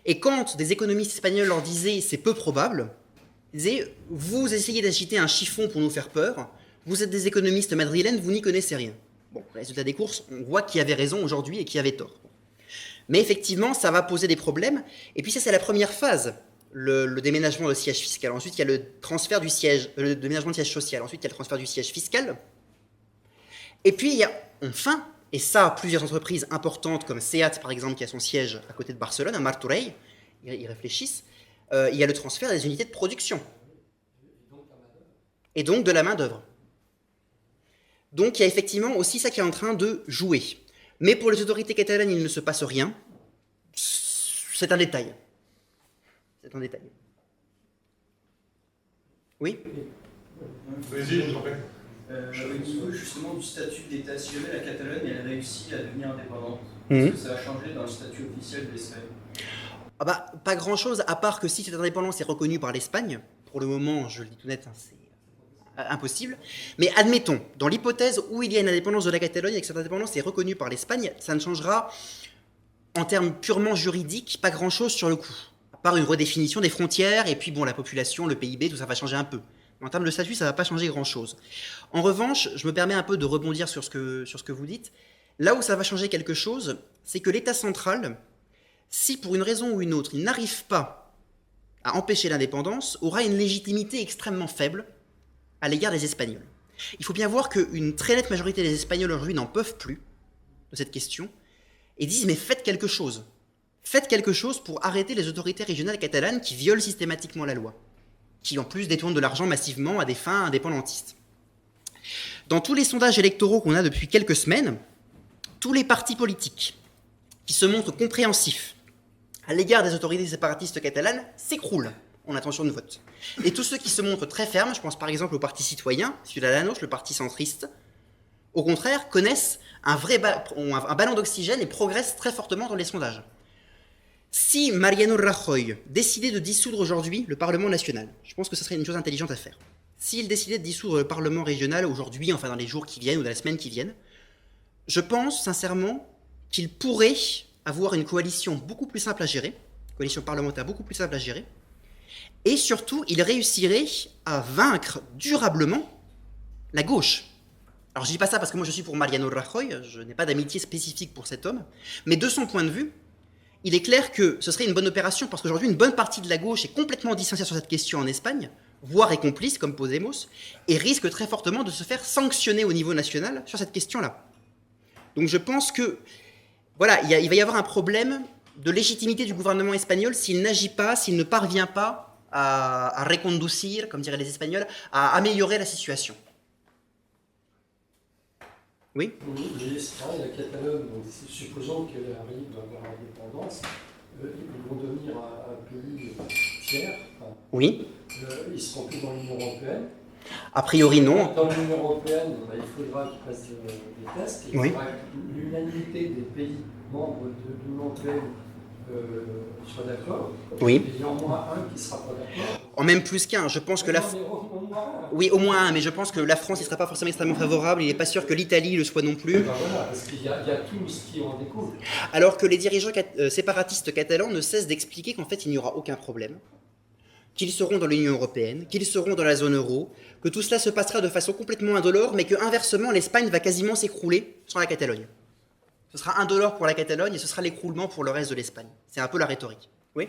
Et quand des économistes espagnols leur disaient, c'est peu probable, ils disaient, vous essayez d'agiter un chiffon pour nous faire peur, vous êtes des économistes madrilènes, vous n'y connaissez rien. Bon, résultat des courses, on voit qui avait raison aujourd'hui et qui avait tort. Mais effectivement, ça va poser des problèmes. Et puis ça, c'est la première phase, le déménagement de siège fiscal. Ensuite, il y a le transfert du siège, le déménagement de siège social. Ensuite, il y a le transfert du siège fiscal. Et puis, il y a enfin, et ça, plusieurs entreprises importantes comme SEAT, par exemple, qui a son siège à côté de Barcelone, à Martorell, ils réfléchissent, il y a le transfert des unités de production. Et donc de la main-d'œuvre. Donc, il y a effectivement aussi ça qui est en train de jouer. Mais pour les autorités catalanes, il ne se passe rien. C'est un détail. C'est en détail. Oui. Vas-y, je vous en prie. Au niveau justement du statut d'État, si jamais la Catalogne elle réussit à devenir indépendante, Mhm. est-ce que ça va changer dans le statut officiel de l'Espagne? Ah bah, pas grand-chose, à part que si cette indépendance est reconnue par l'Espagne, pour le moment, je le dis tout net, hein, c'est impossible, mais admettons, dans l'hypothèse où il y a une indépendance de la Catalogne et que cette indépendance est reconnue par l'Espagne, ça ne changera, en termes purement juridiques, pas grand-chose sur le coup, à part une redéfinition des frontières, et puis bon, la population, le PIB, tout ça va changer un peu. En termes de statut, ça ne va pas changer grand-chose. En revanche, je me permets un peu de rebondir sur ce que vous dites. Là où ça va changer quelque chose, c'est que l'État central, si pour une raison ou une autre, il n'arrive pas à empêcher l'indépendance, aura une légitimité extrêmement faible à l'égard des Espagnols. Il faut bien voir qu'une très nette majorité des Espagnols aujourd'hui n'en peuvent plus de cette question et disent mais faites quelque chose. Faites quelque chose pour arrêter les autorités régionales catalanes qui violent systématiquement la loi, qui en plus détournent de l'argent massivement à des fins indépendantistes. Dans tous les sondages électoraux qu'on a depuis quelques semaines, tous les partis politiques qui se montrent compréhensifs à l'égard des autorités séparatistes catalanes s'écroulent en intention de vote. Et tous ceux qui se montrent très fermes, je pense par exemple au Parti citoyen, Ciudadanos, le parti centriste, au contraire, connaissent un ballon d'oxygène et progressent très fortement dans les sondages. Si Mariano Rajoy décidait de dissoudre aujourd'hui le Parlement national, je pense que ce serait une chose intelligente à faire. S'il décidait de dissoudre le Parlement régional aujourd'hui, enfin dans les jours qui viennent ou dans les semaines qui viennent, je pense sincèrement qu'il pourrait avoir une coalition beaucoup plus simple à gérer, une coalition parlementaire beaucoup plus simple à gérer, et surtout, il réussirait à vaincre durablement la gauche. Alors je dis pas ça parce que moi je suis pour Mariano Rajoy, je n'ai pas d'amitié spécifique pour cet homme, mais de son point de vue, il est clair que ce serait une bonne opération parce qu'aujourd'hui une bonne partie de la gauche est complètement distanciée sur cette question en Espagne, voire est complice comme Podemos, et risque très fortement de se faire sanctionner au niveau national sur cette question-là. Donc je pense que voilà, il va y avoir un problème de légitimité du gouvernement espagnol s'il n'agit pas, s'il ne parvient pas à reconducir, comme diraient les Espagnols, à améliorer la situation. Oui. Oui, l'Espagne, la Catalogne, donc, supposons qu'elle arrive dans leur indépendance, ils vont devenir un pays tiers. Enfin, Oui. Ils seront plus dans l'Union européenne. A priori, non. Dans l'Union européenne, il faudra qu'ils passent des tests. Il Oui. faudra que l'unanimité des pays membres de l'Union européenne soit d'accord. Oui. Il y en a au moins un qui ne sera pas d'accord. En même plus qu'un, je pense que la... Oui, au moins un, mais je pense que la France ne sera pas forcément extrêmement favorable, il n'est pas sûr que l'Italie le soit non plus. Ben voilà, parce qu'il y a tout ce qui en découle. Alors que les dirigeants séparatistes catalans ne cessent d'expliquer qu'en fait il n'y aura aucun problème, qu'ils seront dans l'Union européenne, qu'ils seront dans la zone euro, que tout cela se passera de façon complètement indolore, mais que inversement l'Espagne va quasiment s'écrouler sans la Catalogne. Ce sera indolore pour la Catalogne et ce sera l'écroulement pour le reste de l'Espagne. C'est un peu la rhétorique. Oui ?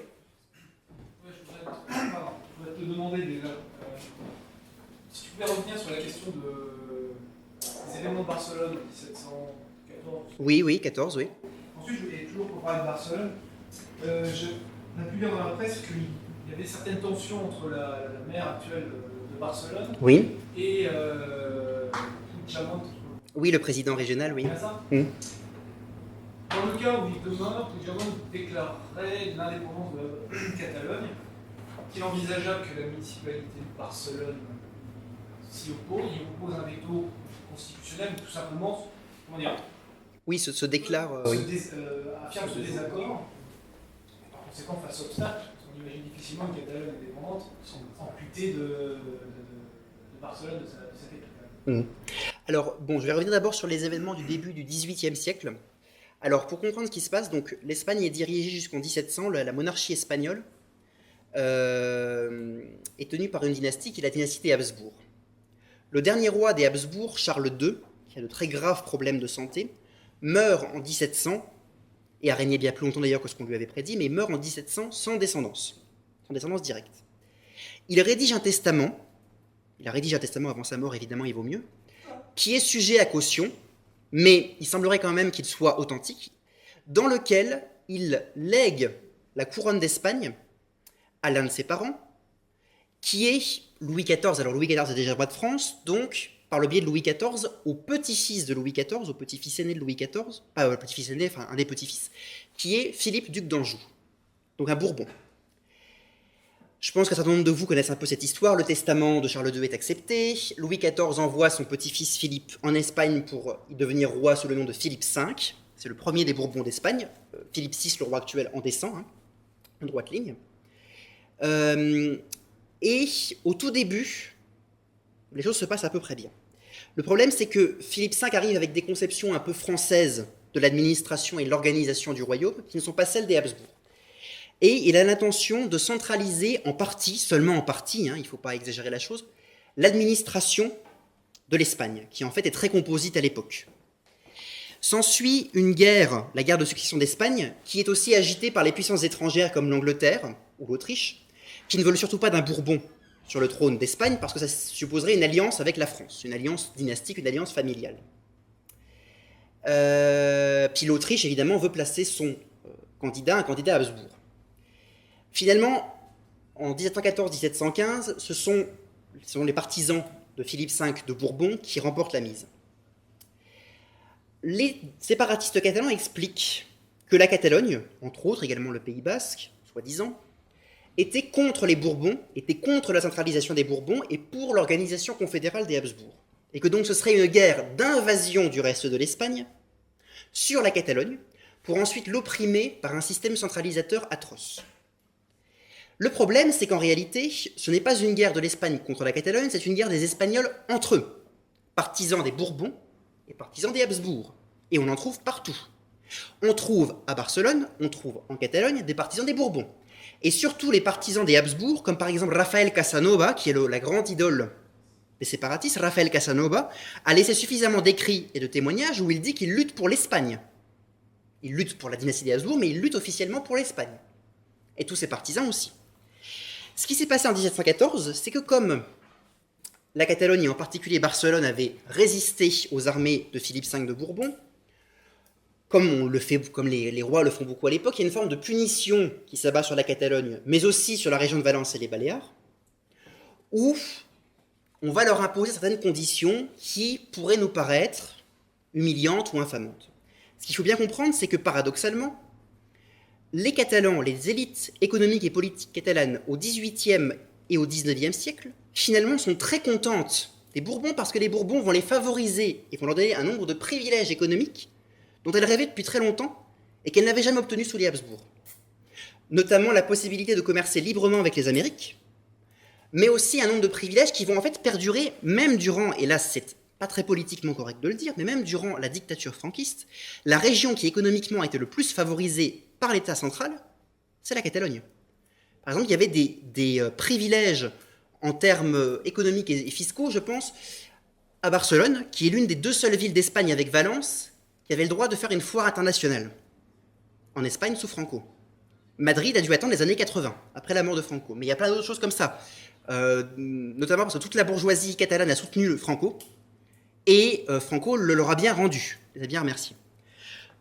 Je voudrais te demander déjà, si tu pouvais revenir sur la question des événements de Barcelone en 1714. Oui, 14, oui. Ensuite, et toujours pour parler de Barcelone, on a pu lire dans la presse qu'il y avait certaines tensions entre la maire actuelle de Barcelone Oui. et Puigdemont. Oui, le président régional, oui. C'est ça Mm. Dans le cas où demain Puigdemont déclarerait l'indépendance de la Catalogne, est-il envisageable que la municipalité de Barcelone s'y oppose, il oppose un veto constitutionnel ou tout simplement, comment dire, Oui, se déclare... oui. affirme ce désaccord, et par conséquent face obstacle, parce qu'on imagine difficilement une Catalogne indépendante amputée de Barcelone, de sa capitale. Alors, bon, je vais revenir d'abord sur les événements du début du XVIIIe siècle. Alors, pour comprendre ce qui se passe, donc l'Espagne est dirigée jusqu'en 1700, la monarchie espagnole est tenue par une dynastie qui est la dynastie des Habsbourg. Le dernier roi des Habsbourg, Charles II, qui a de très graves problèmes de santé, meurt en 1700, et a régné bien plus longtemps d'ailleurs que ce qu'on lui avait prédit, mais meurt en 1700 sans descendance directe. Il rédige un testament avant sa mort, évidemment, il vaut mieux, qui est sujet à caution, mais il semblerait quand même qu'il soit authentique, dans lequel il lègue la couronne d'Espagne à l'un de ses parents, qui est Louis XIV. Alors Louis XIV est déjà roi de France, donc par le biais de Louis XIV, au petit-fils de Louis XIV, au petit-fils aîné de Louis XIV, pas le petit-fils aîné, enfin un des petits-fils, qui est Philippe, duc d'Anjou, donc un Bourbon. Je pense qu'un certain nombre de vous connaissent un peu cette histoire. Le testament de Charles II est accepté. Louis XIV envoie son petit-fils Philippe en Espagne pour y devenir roi sous le nom de Philippe V. C'est le premier des Bourbons d'Espagne. Philippe VI, le roi actuel, en descend, en droite ligne. Et au tout début, les choses se passent à peu près bien. Le problème, c'est que Philippe V arrive avec des conceptions un peu françaises de l'administration et de l'organisation du royaume, qui ne sont pas celles des Habsbourg. Et il a l'intention de centraliser en partie, seulement en partie, il ne faut pas exagérer la chose, l'administration de l'Espagne, qui en fait est très composite à l'époque. S'ensuit une guerre, la guerre de succession d'Espagne, qui est aussi agitée par les puissances étrangères comme l'Angleterre ou l'Autriche, qui ne veulent surtout pas d'un Bourbon sur le trône d'Espagne, parce que ça supposerait une alliance avec la France, une alliance dynastique, une alliance familiale. Puis l'Autriche, évidemment, veut placer son candidat, un candidat Habsbourg. Finalement, en 1714-1715, ce sont les partisans de Philippe V de Bourbon qui remportent la mise. Les séparatistes catalans expliquent que la Catalogne, entre autres également le Pays Basque, soi-disant, était contre les Bourbons, était contre la centralisation des Bourbons et pour l'organisation confédérale des Habsbourg. Et que donc ce serait une guerre d'invasion du reste de l'Espagne sur la Catalogne pour ensuite l'opprimer par un système centralisateur atroce. Le problème, c'est qu'en réalité, ce n'est pas une guerre de l'Espagne contre la Catalogne, c'est une guerre des Espagnols entre eux, partisans des Bourbons et partisans des Habsbourg. Et on en trouve partout. On trouve à Barcelone, on trouve en Catalogne des partisans des Bourbons. Et surtout les partisans des Habsbourg, comme par exemple Rafael Casanova, qui est la grande idole des séparatistes. Rafael Casanova a laissé suffisamment d'écrits et de témoignages où il dit qu'il lutte pour l'Espagne. Il lutte pour la dynastie des Habsbourg, mais il lutte officiellement pour l'Espagne. Et tous ses partisans aussi. Ce qui s'est passé en 1714, c'est que comme la Catalogne, et en particulier Barcelone, avait résisté aux armées de Philippe V de Bourbon, comme les rois le font beaucoup à l'époque, il y a une forme de punition qui s'abat sur la Catalogne, mais aussi sur la région de Valence et les Baléares, où on va leur imposer certaines conditions qui pourraient nous paraître humiliantes ou infamantes. Ce qu'il faut bien comprendre, c'est que paradoxalement, les Catalans, les élites économiques et politiques catalanes au XVIIIe et au XIXe siècle, finalement sont très contentes des Bourbons parce que les Bourbons vont les favoriser et vont leur donner un nombre de privilèges économiques dont elles rêvaient depuis très longtemps et qu'elles n'avaient jamais obtenus sous les Habsbourg. Notamment la possibilité de commercer librement avec les Amériques, mais aussi un nombre de privilèges qui vont en fait perdurer même durant, et là c'est pas très politiquement correct de le dire, mais même durant la dictature franquiste, la région qui économiquement a été le plus favorisée par l'État central, c'est la Catalogne. Par exemple, il y avait des privilèges en termes économiques et fiscaux, je pense, à Barcelone, qui est l'une des deux seules villes d'Espagne avec Valence, qui avait le droit de faire une foire internationale, en Espagne sous Franco. Madrid a dû attendre les années 80, après la mort de Franco. Mais il y a plein d'autres choses comme ça, notamment parce que toute la bourgeoisie catalane a soutenu Franco, et Franco le leur a bien rendu, les a bien remerciés.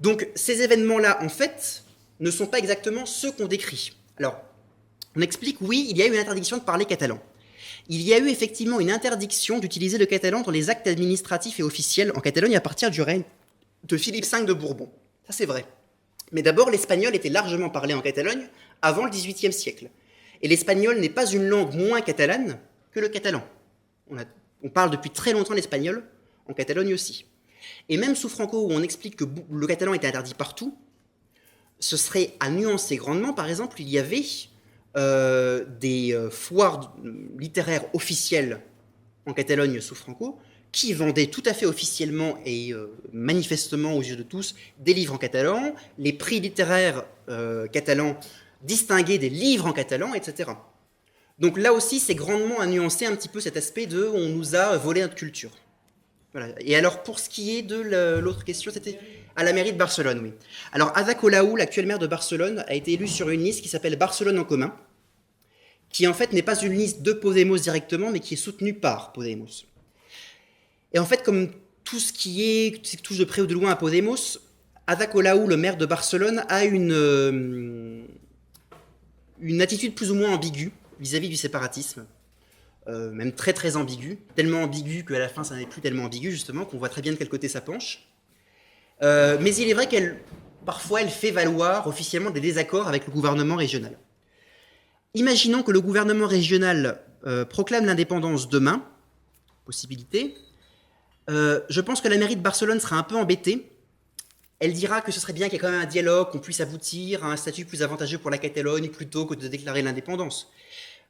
Donc ces événements-là, en fait, ne sont pas exactement ceux qu'on décrit. Alors, on explique, oui, il y a eu une interdiction de parler catalan. Il y a eu effectivement une interdiction d'utiliser le catalan dans les actes administratifs et officiels en Catalogne à partir du règne de Philippe V de Bourbon. Ça, c'est vrai. Mais d'abord, l'espagnol était largement parlé en Catalogne avant le XVIIIe siècle. Et l'espagnol n'est pas une langue moins catalane que le catalan. On parle depuis très longtemps l'espagnol, en Catalogne aussi. Et même sous Franco, où on explique que le catalan était interdit partout, ce serait à nuancer grandement. Par exemple, il y avait des foires littéraires officielles en Catalogne sous Franco, qui vendaient tout à fait officiellement et manifestement aux yeux de tous des livres en catalan, les prix littéraires catalans distinguaient des livres en catalan, etc. Donc là aussi, c'est grandement à nuancer un petit peu cet aspect de « on nous a volé notre culture ». Voilà. Et alors, pour ce qui est de l'autre question, c'était à la mairie de Barcelone, oui. Alors, Ada Colau, l'actuel maire de Barcelone, a été élu sur une liste qui s'appelle Barcelone en commun, qui en fait n'est pas une liste de Podemos directement, mais qui est soutenue par Podemos. Et en fait, comme tout ce qui touche de près ou de loin à Podemos, Ada Colau, le maire de Barcelone, a une attitude plus ou moins ambiguë vis-à-vis du séparatisme, même très très ambiguë, tellement ambiguë qu'à la fin ça n'est plus tellement ambigu justement, qu'on voit très bien de quel côté ça penche. Mais il est vrai parfois elle fait valoir officiellement des désaccords avec le gouvernement régional. Imaginons que le gouvernement régional proclame l'indépendance demain, possibilité. Je pense que la mairie de Barcelone sera un peu embêtée. Elle dira que ce serait bien qu'il y ait quand même un dialogue, qu'on puisse aboutir à un statut plus avantageux pour la Catalogne plutôt que de déclarer l'indépendance.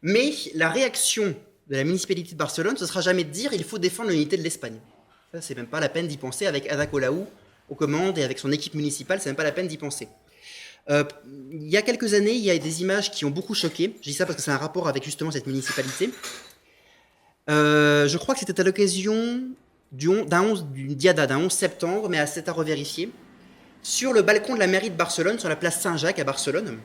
Mais la réaction de la municipalité de Barcelone, ce ne sera jamais de dire il faut défendre l'unité de l'Espagne. Ça, c'est même pas la peine d'y penser avec Ada Colau aux commandes et avec son équipe municipale, c'est même pas la peine d'y penser. Il y a quelques années, il y a des images qui ont beaucoup choqué. Je dis ça parce que c'est un rapport avec justement cette municipalité. Je crois que c'était à l'occasion d'une diada d'un 11 septembre, mais c'est à revérifier. Sur le balcon de la mairie de Barcelone, sur la place Saint-Jacques à Barcelone,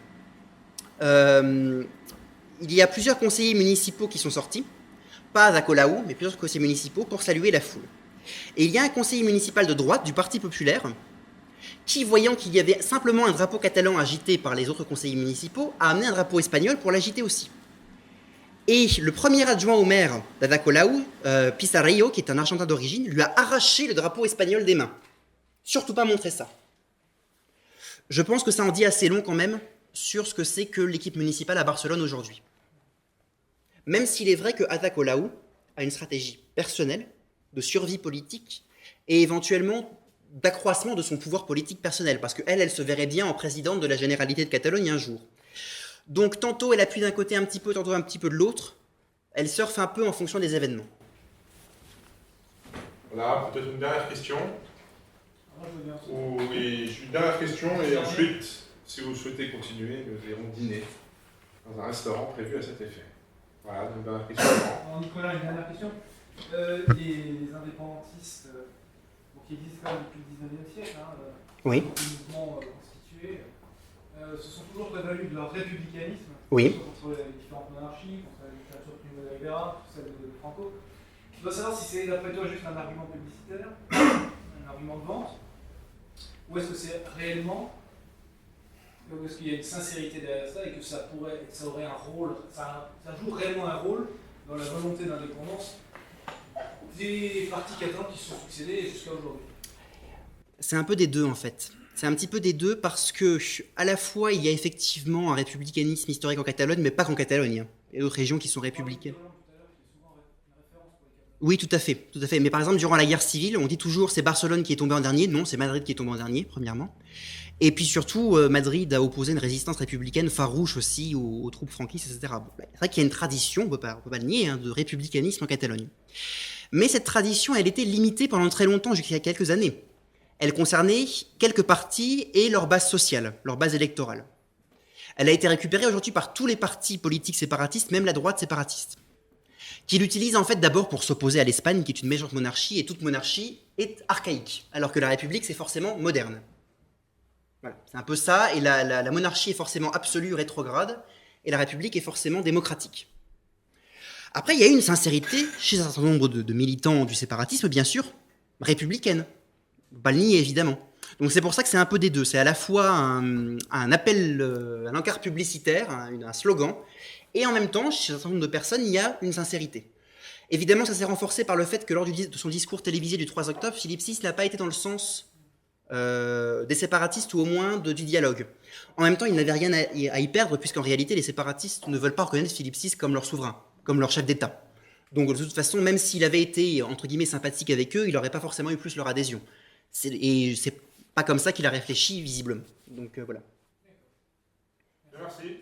il y a plusieurs conseillers municipaux qui sont sortis, pas Ada Colau, mais plusieurs conseillers municipaux pour saluer la foule. Et il y a un conseiller municipal de droite du Parti populaire qui, voyant qu'il y avait simplement un drapeau catalan agité par les autres conseillers municipaux, a amené un drapeau espagnol pour l'agiter aussi. Et le premier adjoint au maire d'Ada Colau, Pizarrillo, qui est un Argentin d'origine, lui a arraché le drapeau espagnol des mains. Surtout pas montrer ça. Je pense que ça en dit assez long quand même sur ce que c'est que l'équipe municipale à Barcelone aujourd'hui. Même s'il est vrai que Ada Colau a une stratégie personnelle, de survie politique, et éventuellement d'accroissement de son pouvoir politique personnel, parce qu'elle, elle se verrait bien en présidente de la Généralité de Catalogne un jour. Donc tantôt elle appuie d'un côté un petit peu, tantôt un petit peu de l'autre, elle surfe un peu en fonction des événements. Voilà, peut-être une dernière question. Oui, une dernière question, et ensuite, si vous souhaitez continuer, nous irons dîner dans un restaurant prévu à cet effet. Voilà, donc dernière question. Alors, Nicolas, une dernière question. Les indépendantistes, qui existent quand même depuis le 19e siècle, Oui. des mouvements constitués, se sont toujours prévalus de leur républicanisme, Oui. contre les différentes monarchies, contre la dictature Primo de Rivera, celle de Franco. Je dois savoir si c'est d'après toi juste un argument publicitaire, un argument de vente, ou est-ce que c'est réellement, ou est-ce qu'il y a une sincérité derrière ça et que ça aurait un rôle, ça joue réellement un rôle dans la volonté d'indépendance des partis catalans qui se sont succédés jusqu'à aujourd'hui? C'est un peu des deux en fait. C'est un petit peu des deux parce que à la fois il y a effectivement un républicanisme historique en Catalogne, mais pas qu'en Catalogne. Il y a d'autres régions qui sont républicaines. Oui, tout à fait, tout à fait. Mais par exemple, durant la guerre civile, on dit toujours c'est Barcelone qui est tombé en dernier. Non, c'est Madrid qui est tombé en dernier, premièrement. Et puis surtout, Madrid a opposé une résistance républicaine farouche aussi aux troupes franquistes, etc. Bon, c'est vrai qu'il y a une tradition, on peut pas le nier, de républicanisme en Catalogne. Mais cette tradition, elle était limitée pendant très longtemps, jusqu'à quelques années. Elle concernait quelques partis et leur base sociale, leur base électorale. Elle a été récupérée aujourd'hui par tous les partis politiques séparatistes, même la droite séparatiste, qui l'utilisent en fait d'abord pour s'opposer à l'Espagne, qui est une méchante monarchie, et toute monarchie est archaïque, alors que la République, c'est forcément moderne. Voilà, c'est un peu ça, et la monarchie est forcément absolue, rétrograde, et la République est forcément démocratique. Après, il y a une sincérité chez un certain nombre de militants du séparatisme, bien sûr, républicaine. On ne peut pas le nier, évidemment. Donc c'est pour ça que c'est un peu des deux. C'est à la fois un appel, un encart publicitaire, un slogan, et en même temps, chez un certain nombre de personnes, il y a une sincérité. Évidemment, ça s'est renforcé par le fait que lors de son discours télévisé du 3 octobre, Philippe VI n'a pas été dans le sens des séparatistes, ou au moins du dialogue. En même temps, il n'avait rien à y perdre, puisqu'en réalité, les séparatistes ne veulent pas reconnaître Philippe VI comme leur souverain, comme leur chef d'État. Donc de toute façon, même s'il avait été, entre guillemets, sympathique avec eux, il n'aurait pas forcément eu plus leur adhésion. Et c'est pas comme ça qu'il a réfléchi, visiblement. Donc voilà. Merci.